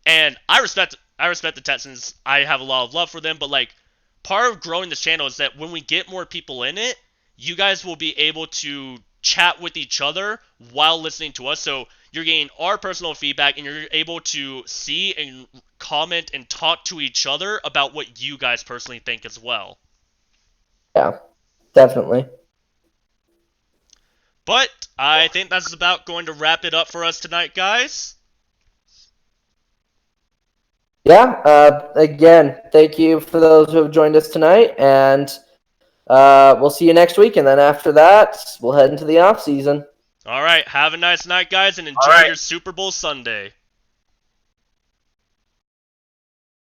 and I respect the Texans. I have a lot of love for them, but part of growing this channel is that when we get more people in it, you guys will be able to chat with each other while listening to us. So you're getting our personal feedback and you're able to see and comment and talk to each other about what you guys personally think as well. Yeah, definitely. But I think that's about going to wrap it up for us tonight, guys. Yeah, again, thank you for those who have joined us tonight, and we'll see you next week, and then after that, we'll head into the off season. All right, have a nice night, guys, and enjoy your Super Bowl Sunday.